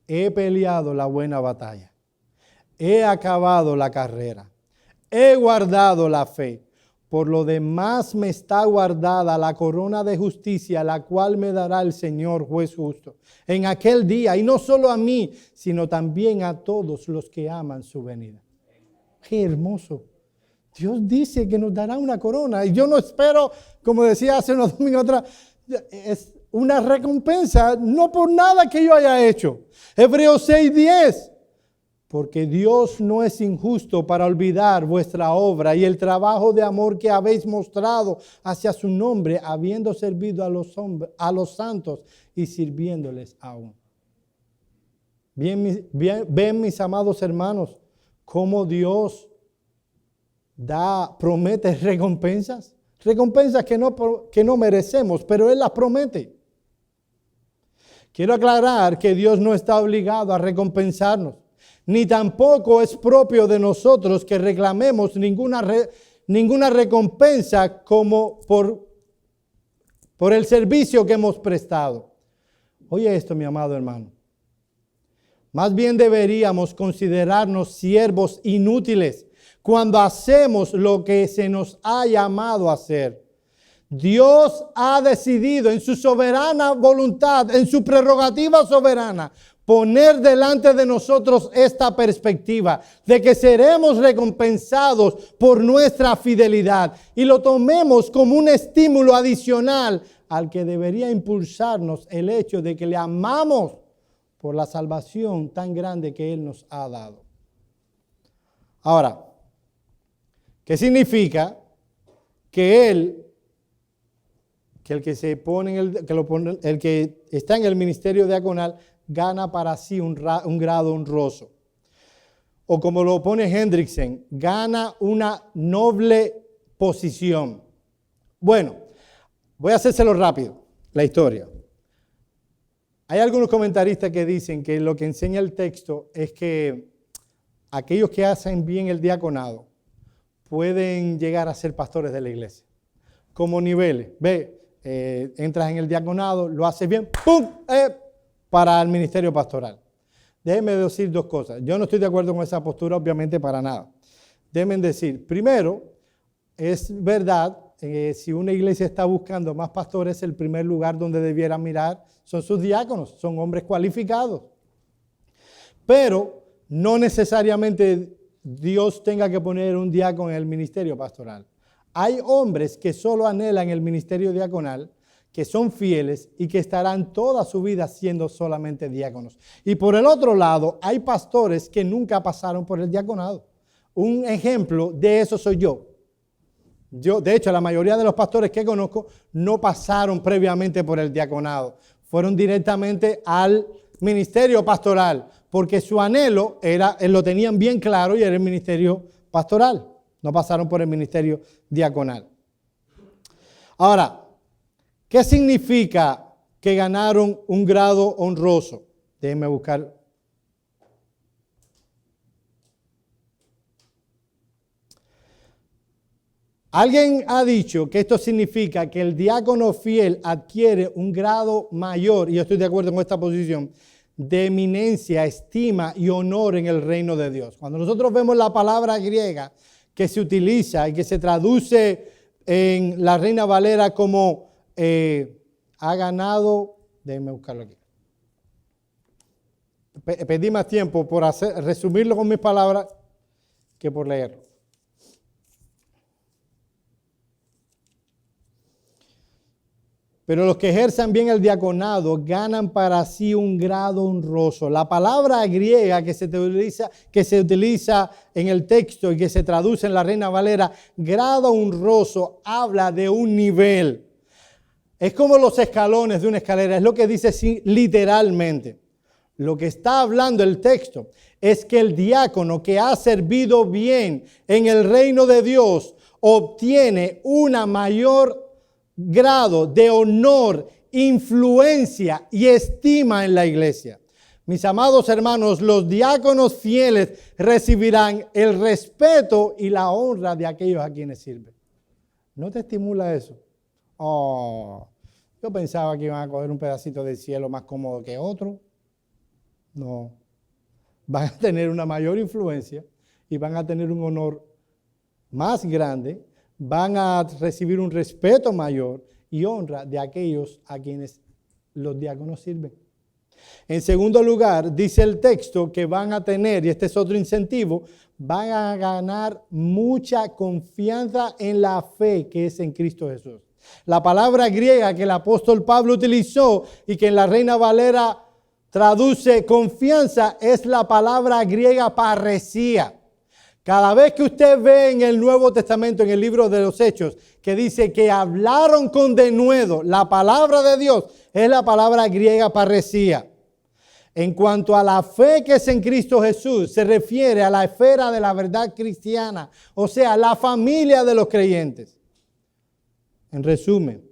He peleado la buena batalla, he acabado la carrera, he guardado la fe. Por lo demás me está guardada la corona de justicia, la cual me dará el Señor juez justo en aquel día, y no solo a mí, sino también a todos los que aman su venida. Qué hermoso. Dios dice que nos dará una corona, y yo no espero, como decía hace unos domingos atrás, es una recompensa, no por nada que yo haya hecho. Hebreos 6:10. Porque Dios no es injusto para olvidar vuestra obra y el trabajo de amor que habéis mostrado hacia su nombre, habiendo servido a los santos y sirviéndoles aún. Ven, mis amados hermanos, cómo Dios promete recompensas. Recompensas que no merecemos, pero Él las promete. Quiero aclarar que Dios no está obligado a recompensarnos. Ni tampoco es propio de nosotros que reclamemos ninguna recompensa como por el servicio que hemos prestado. Oye esto, mi amado hermano. Más bien deberíamos considerarnos siervos inútiles cuando hacemos lo que se nos ha llamado a hacer. Dios ha decidido en su soberana voluntad, en su prerrogativa soberana, poner delante de nosotros esta perspectiva de que seremos recompensados por nuestra fidelidad y lo tomemos como un estímulo adicional al que debería impulsarnos el hecho de que le amamos por la salvación tan grande que Él nos ha dado. Ahora, ¿qué significa que el que se pone el que está en el ministerio diaconal gana para sí un grado honroso. O como lo pone Hendrickson, gana una noble posición. Bueno, voy a hacérselo rápido, la historia. Hay algunos comentaristas que dicen que lo que enseña el texto es que aquellos que hacen bien el diaconado pueden llegar a ser pastores de la iglesia. Como niveles. Entras en el diaconado, lo haces bien, ¡pum! Para el ministerio pastoral. Déjenme decir dos cosas. Yo no estoy de acuerdo con esa postura, obviamente, para nada. Déjenme decir, primero, es verdad, si una iglesia está buscando más pastores, el primer lugar donde debiera mirar son sus diáconos, son hombres cualificados. Pero no necesariamente Dios tenga que poner un diácono en el ministerio pastoral. Hay hombres que solo anhelan el ministerio diaconal, que son fieles y que estarán toda su vida siendo solamente diáconos. Y por el otro lado, hay pastores que nunca pasaron por el diaconado. Un ejemplo de eso soy yo. De hecho, la mayoría de los pastores que conozco no pasaron previamente por el diaconado. Fueron directamente al ministerio pastoral, porque su anhelo lo tenían bien claro y era el ministerio pastoral. No pasaron por el ministerio diaconal. Ahora, ¿qué significa que ganaron un grado honroso? Déjenme buscar. Alguien ha dicho que esto significa que el diácono fiel adquiere un grado mayor, y yo estoy de acuerdo con esta posición, de eminencia, estima y honor en el reino de Dios. Cuando nosotros vemos la palabra griega que se utiliza y que se traduce en la Reina Valera como ha ganado, déjenme buscarlo aquí. Pedí más tiempo por resumirlo con mis palabras que por leerlo. Pero los que ejerzan bien el diaconado ganan para sí un grado honroso. La palabra griega que se utiliza en el texto y que se traduce en la Reina Valera, grado honroso, habla de un nivel. Es como los escalones de una escalera, es lo que dice literalmente. Lo que está hablando el texto es que el diácono que ha servido bien en el reino de Dios obtiene una mayor grado de honor, influencia y estima en la iglesia. Mis amados hermanos, los diáconos fieles recibirán el respeto y la honra de aquellos a quienes sirven. ¿No te estimula eso? Yo pensaba que iban a coger un pedacito del cielo más cómodo que otro. No. Van a tener una mayor influencia y van a tener un honor más grande. Van a recibir un respeto mayor y honra de aquellos a quienes los diáconos sirven. En segundo lugar, dice el texto que van a tener, y este es otro incentivo, van a ganar mucha confianza en la fe que es en Cristo Jesús. La palabra griega que el apóstol Pablo utilizó y que en la Reina Valera traduce confianza es la palabra griega parresía. Cada vez que usted ve en el Nuevo Testamento, en el libro de los Hechos, que dice que hablaron con denuedo, la palabra de Dios es la palabra griega parresía. En cuanto a la fe que es en Cristo Jesús, se refiere a la esfera de la verdad cristiana, o sea, la familia de los creyentes. En resumen,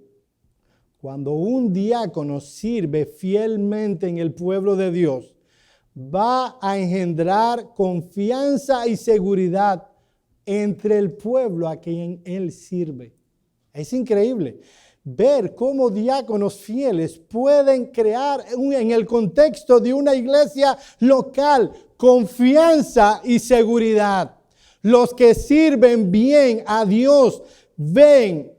cuando un diácono sirve fielmente en el pueblo de Dios, va a engendrar confianza y seguridad entre el pueblo a quien él sirve. Es increíble ver cómo diáconos fieles pueden crear en el contexto de una iglesia local confianza y seguridad. Los que sirven bien a Dios ven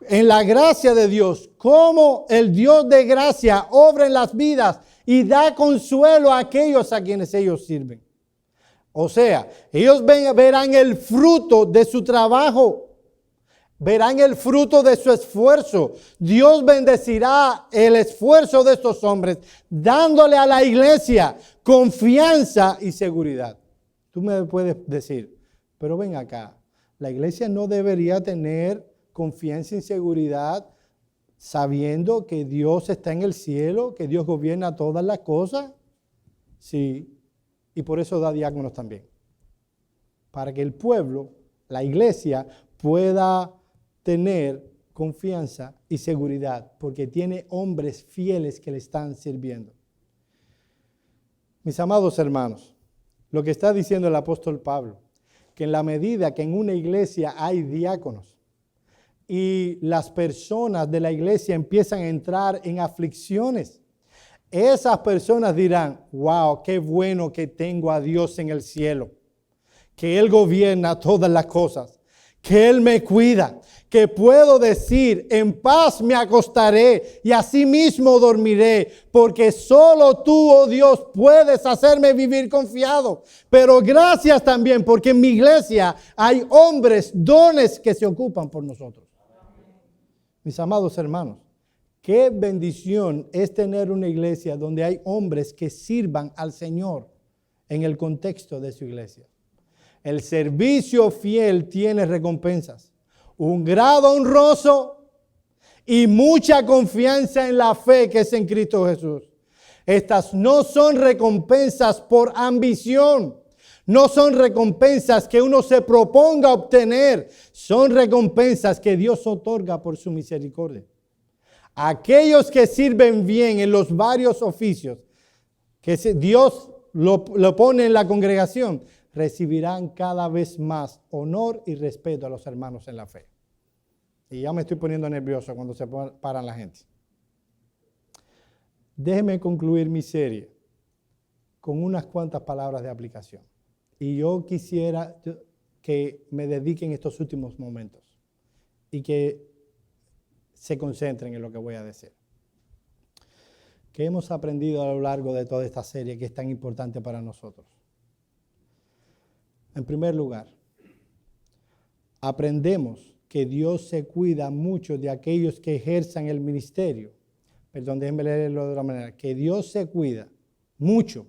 en la gracia de Dios cómo el Dios de gracia obra en las vidas y da consuelo a aquellos a quienes ellos sirven. O sea, ellos verán el fruto de su trabajo, verán el fruto de su esfuerzo. Dios bendecirá el esfuerzo de estos hombres, dándole a la iglesia confianza y seguridad. Tú me puedes decir, pero ven acá, la iglesia no debería tener confianza y seguridad sabiendo que Dios está en el cielo, que Dios gobierna todas las cosas? Sí, y por eso da diáconos también. Para que el pueblo, la iglesia, pueda tener confianza y seguridad, porque tiene hombres fieles que le están sirviendo. Mis amados hermanos, lo que está diciendo el apóstol Pablo, que en la medida que en una iglesia hay diáconos y las personas de la iglesia empiezan a entrar en aflicciones, esas personas dirán, wow, qué bueno que tengo a Dios en el cielo, que Él gobierna todas las cosas, que Él me cuida, que puedo decir, en paz me acostaré y asimismo dormiré, porque solo tú, oh Dios, puedes hacerme vivir confiado. Pero gracias también, porque en mi iglesia hay hombres, dones que se ocupan por nosotros. Mis amados hermanos, qué bendición es tener una iglesia donde hay hombres que sirvan al Señor en el contexto de su iglesia. El servicio fiel tiene recompensas, un grado honroso y mucha confianza en la fe que es en Cristo Jesús. Estas no son recompensas por ambición, no son recompensas que uno se proponga obtener, son recompensas que Dios otorga por su misericordia. Aquellos que sirven bien en los varios oficios que Dios lo pone en la congregación, recibirán cada vez más honor y respeto a los hermanos en la fe. Y ya me estoy poniendo nervioso cuando se paran la gente. Déjeme concluir mi serie con unas cuantas palabras de aplicación. Y yo quisiera que me dediquen estos últimos momentos y que se concentren en lo que voy a decir. ¿Qué hemos aprendido a lo largo de toda esta serie que es tan importante para nosotros? En primer lugar, aprendemos que Dios se cuida mucho de aquellos que ejerzan el ministerio. Perdón, déjenme leerlo de otra manera. Que Dios se cuida mucho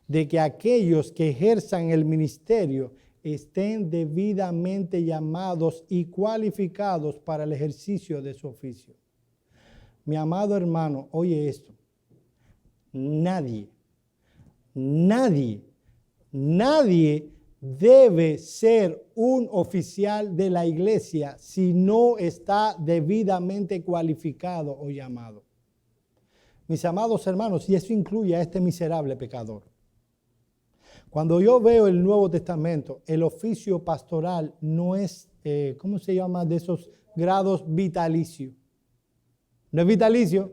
de que aquellos que ejerzan el ministerio estén debidamente llamados y cualificados para el ejercicio de su oficio. Mi amado hermano, oye esto. Nadie debe ser un oficial de la iglesia si no está debidamente cualificado o llamado. Mis amados hermanos, y eso incluye a este miserable pecador. Cuando yo veo el Nuevo Testamento, el oficio pastoral no es, ¿cómo se llama? De esos grados vitalicio. No es vitalicio.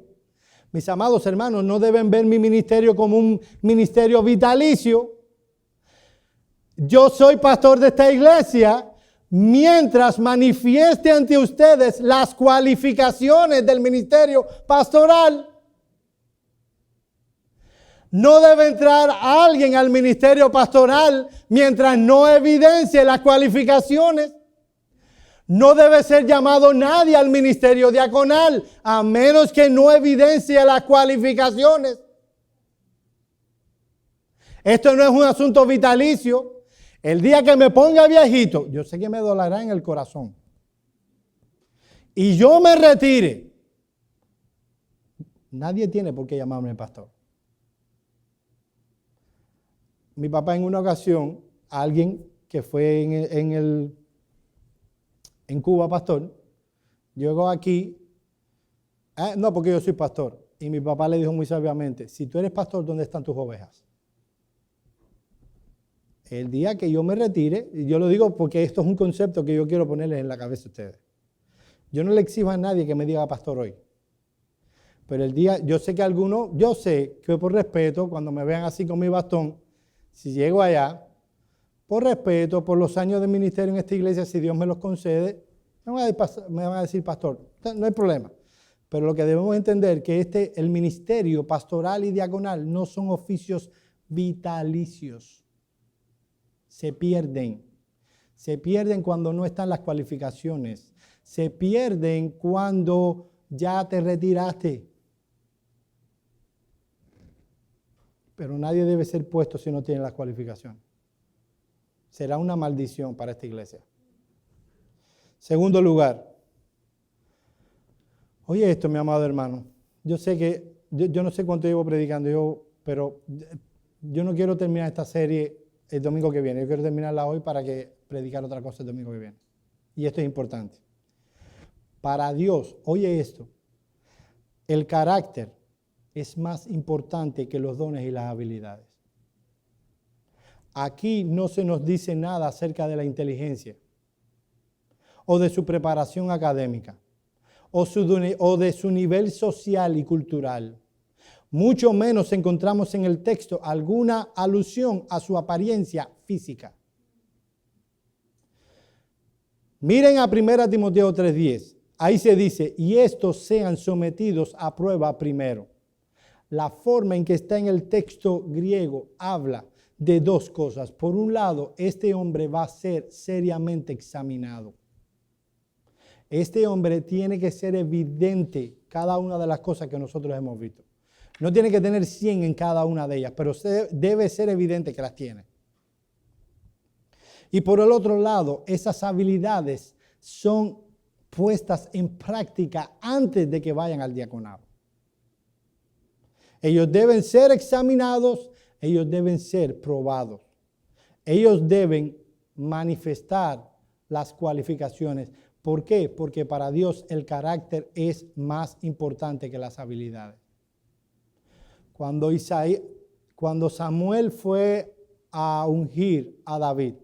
Mis amados hermanos, no deben ver mi ministerio como un ministerio vitalicio. Yo soy pastor de esta iglesia mientras manifieste ante ustedes las cualificaciones del ministerio pastoral. No debe entrar alguien al ministerio pastoral mientras no evidencie las cualificaciones. No debe ser llamado nadie al ministerio diaconal a menos que no evidencie las cualificaciones. Esto no es un asunto vitalicio. El día que me ponga viejito, yo sé que me dolerá en el corazón, y yo me retire, nadie tiene por qué llamarme pastor. Mi papá en una ocasión, alguien que fue en Cuba pastor, llegó aquí, no porque yo soy pastor, y mi papá le dijo muy sabiamente, si tú eres pastor, ¿dónde están tus ovejas? El día que yo me retire, y yo lo digo porque esto es un concepto que yo quiero ponerles en la cabeza a ustedes. Yo no le exijo a nadie que me diga pastor hoy. Pero el día, yo sé que por respeto, cuando me vean así con mi bastón, si llego allá, por respeto, por los años de ministerio en esta iglesia, si Dios me los concede, me van a decir pastor. No hay problema. Pero lo que debemos entender es que el ministerio pastoral y diaconal no son oficios vitalicios. Se pierden cuando no están las cualificaciones, se pierden cuando ya te retiraste. Pero nadie debe ser puesto si no tiene las cualificaciones. Será una maldición para esta iglesia. Segundo lugar, Oye esto, mi amado hermano. Yo sé que, yo no sé cuánto llevo predicando, pero yo no quiero terminar esta serie el domingo que viene. Yo quiero terminarla hoy para que predicar otra cosa el domingo que viene. Y esto es importante. Para Dios, oye esto, el carácter es más importante que los dones y las habilidades. Aquí no se nos dice nada acerca de la inteligencia o de su preparación académica o de su nivel social y cultural. Mucho menos encontramos en el texto alguna alusión a su apariencia física. Miren a 1 Timoteo 3:10. Ahí se dice, y estos sean sometidos a prueba primero. La forma en que está en el texto griego habla de dos cosas. Por un lado, este hombre va a ser seriamente examinado. Este hombre tiene que ser evidente cada una de las cosas que nosotros hemos visto. No tiene que tener 100 en cada una de ellas, pero debe ser evidente que las tiene. Y por el otro lado, esas habilidades son puestas en práctica antes de que vayan al diaconado. Ellos deben ser examinados, ellos deben ser probados. Ellos deben manifestar las cualificaciones. ¿Por qué? Porque para Dios el carácter es más importante que las habilidades. Cuando Samuel fue a ungir a David,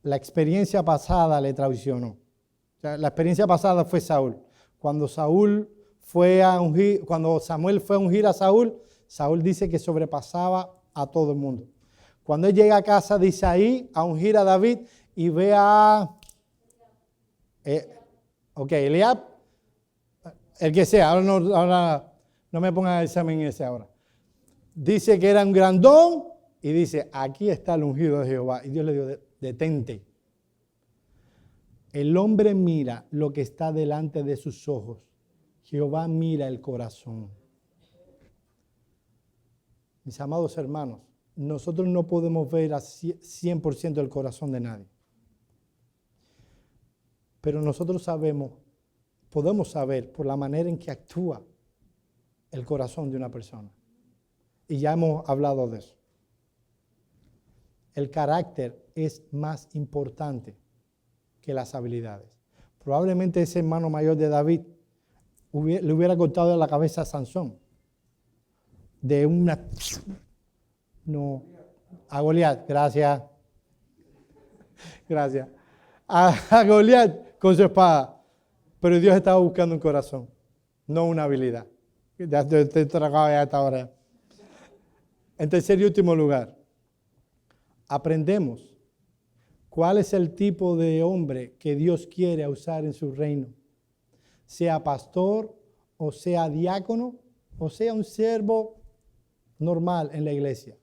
la experiencia pasada le traicionó. O sea, la experiencia pasada fue Saúl. Cuando Samuel fue a ungir a Saúl, Saúl dice que sobrepasaba a todo el mundo. Cuando él llega a casa de Isaí a ungir a David y ve a Eliab, el que sea, ahora no me pongan el examen ese ahora. Dice que era un grandón y dice, aquí está el ungido de Jehová. Y Dios le dijo, detente. El hombre mira lo que está delante de sus ojos. Jehová mira el corazón. Mis amados hermanos, nosotros no podemos ver a 100% el corazón de nadie. Pero nosotros podemos saber por la manera en que actúa el corazón de una persona. Y ya hemos hablado de eso. El carácter es más importante que las habilidades. Probablemente ese hermano mayor de David le hubiera cortado la cabeza a Sansón. A Goliat, gracias. Gracias. A Goliat con su espada. Pero Dios estaba buscando un corazón, no una habilidad. Ya estoy tragado ya hasta ahora. En tercer y último lugar, aprendemos cuál es el tipo de hombre que Dios quiere usar en su reino. Sea pastor, o sea diácono, o sea un siervo normal en la iglesia.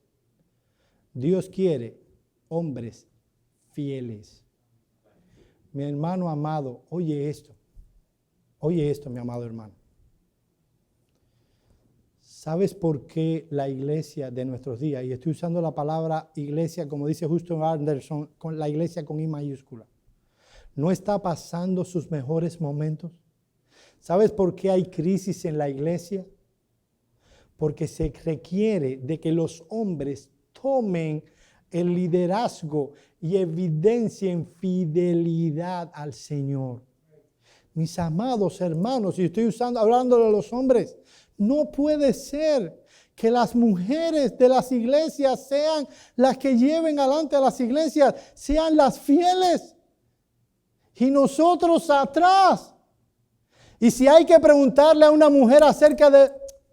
Dios quiere hombres fieles. Mi hermano amado, oye esto, mi amado hermano. ¿Sabes por qué la iglesia de nuestros días, y estoy usando la palabra iglesia como dice Justin Anderson, con la iglesia con I mayúscula, no está pasando sus mejores momentos? ¿Sabes por qué hay crisis en la iglesia? Porque se requiere de que los hombres tomen el liderazgo y evidencien fidelidad al Señor. Mis amados hermanos, y estoy hablando de los hombres, no puede ser que las mujeres de las iglesias sean las que lleven adelante a las iglesias, sean las fieles y nosotros atrás. Y si hay que preguntarle a una mujer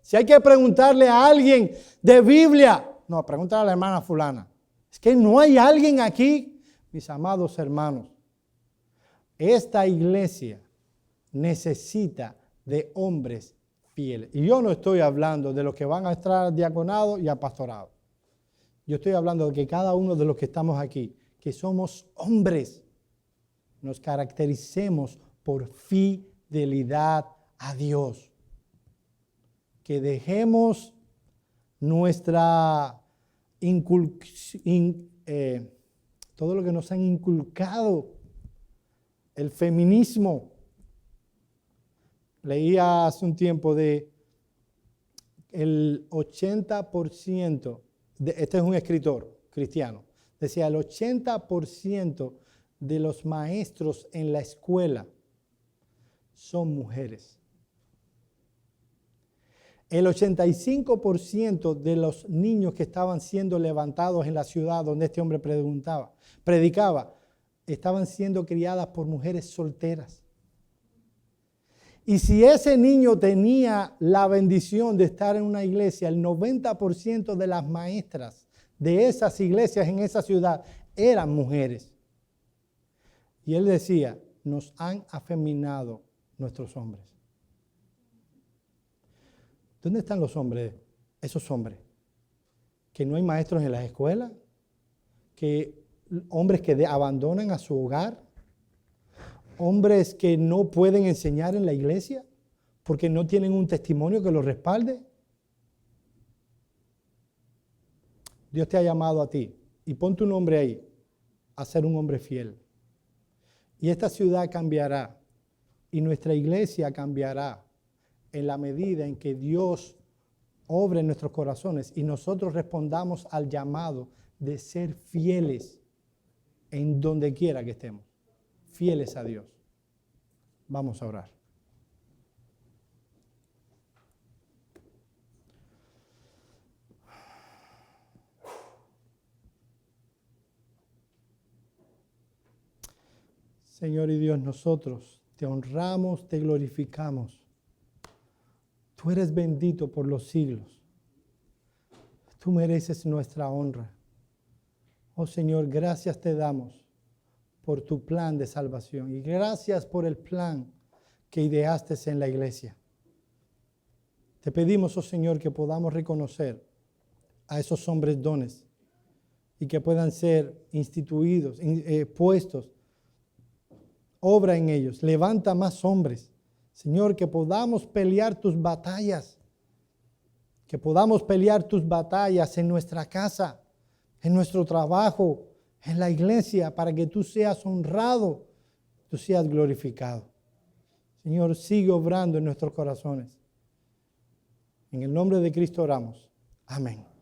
si hay que preguntarle a alguien de Biblia, no, pregúntale a la hermana fulana. Es que no hay alguien aquí, mis amados hermanos. Esta iglesia necesita de hombres fieles. Y yo no estoy hablando de los que van a estar al diaconado y al pastorado. Yo estoy hablando de que cada uno de los que estamos aquí, que somos hombres, nos caractericemos por fidelidad a Dios. Que dejemos todo lo que nos han inculcado, el feminismo, Leía hace un tiempo de el 80%, este es un escritor cristiano, decía el 80% de los maestros en la escuela son mujeres. El 85% de los niños que estaban siendo levantados en la ciudad donde este hombre predicaba, estaban siendo criadas por mujeres solteras. Y si ese niño tenía la bendición de estar en una iglesia, el 90% de las maestras de esas iglesias en esa ciudad eran mujeres. Y él decía, nos han afeminado nuestros hombres. ¿Dónde están los hombres, esos hombres? Que no hay maestros en las escuelas, que hombres que abandonan a su hogar, hombres que no pueden enseñar en la iglesia porque no tienen un testimonio que los respalde. Dios te ha llamado a ti y pon tu nombre ahí, a ser un hombre fiel. Y esta ciudad cambiará y nuestra iglesia cambiará en la medida en que Dios obre en nuestros corazones y nosotros respondamos al llamado de ser fieles en donde quiera que estemos. Fieles a Dios. Vamos a orar. Señor y Dios, nosotros te honramos, te glorificamos. Tú eres bendito por los siglos. Tú mereces nuestra honra. Oh Señor, gracias te damos por tu plan de salvación y gracias por el plan que ideaste en la iglesia. Te pedimos, oh Señor, que podamos reconocer a esos hombres dones y que puedan ser instituidos, puestos, obra en ellos. Levanta más hombres. Señor, que podamos pelear tus batallas, que podamos pelear tus batallas en nuestra casa, en nuestro trabajo, en la iglesia, para que tú seas honrado, tú seas glorificado. Señor, sigue obrando en nuestros corazones. En el nombre de Cristo oramos. Amén.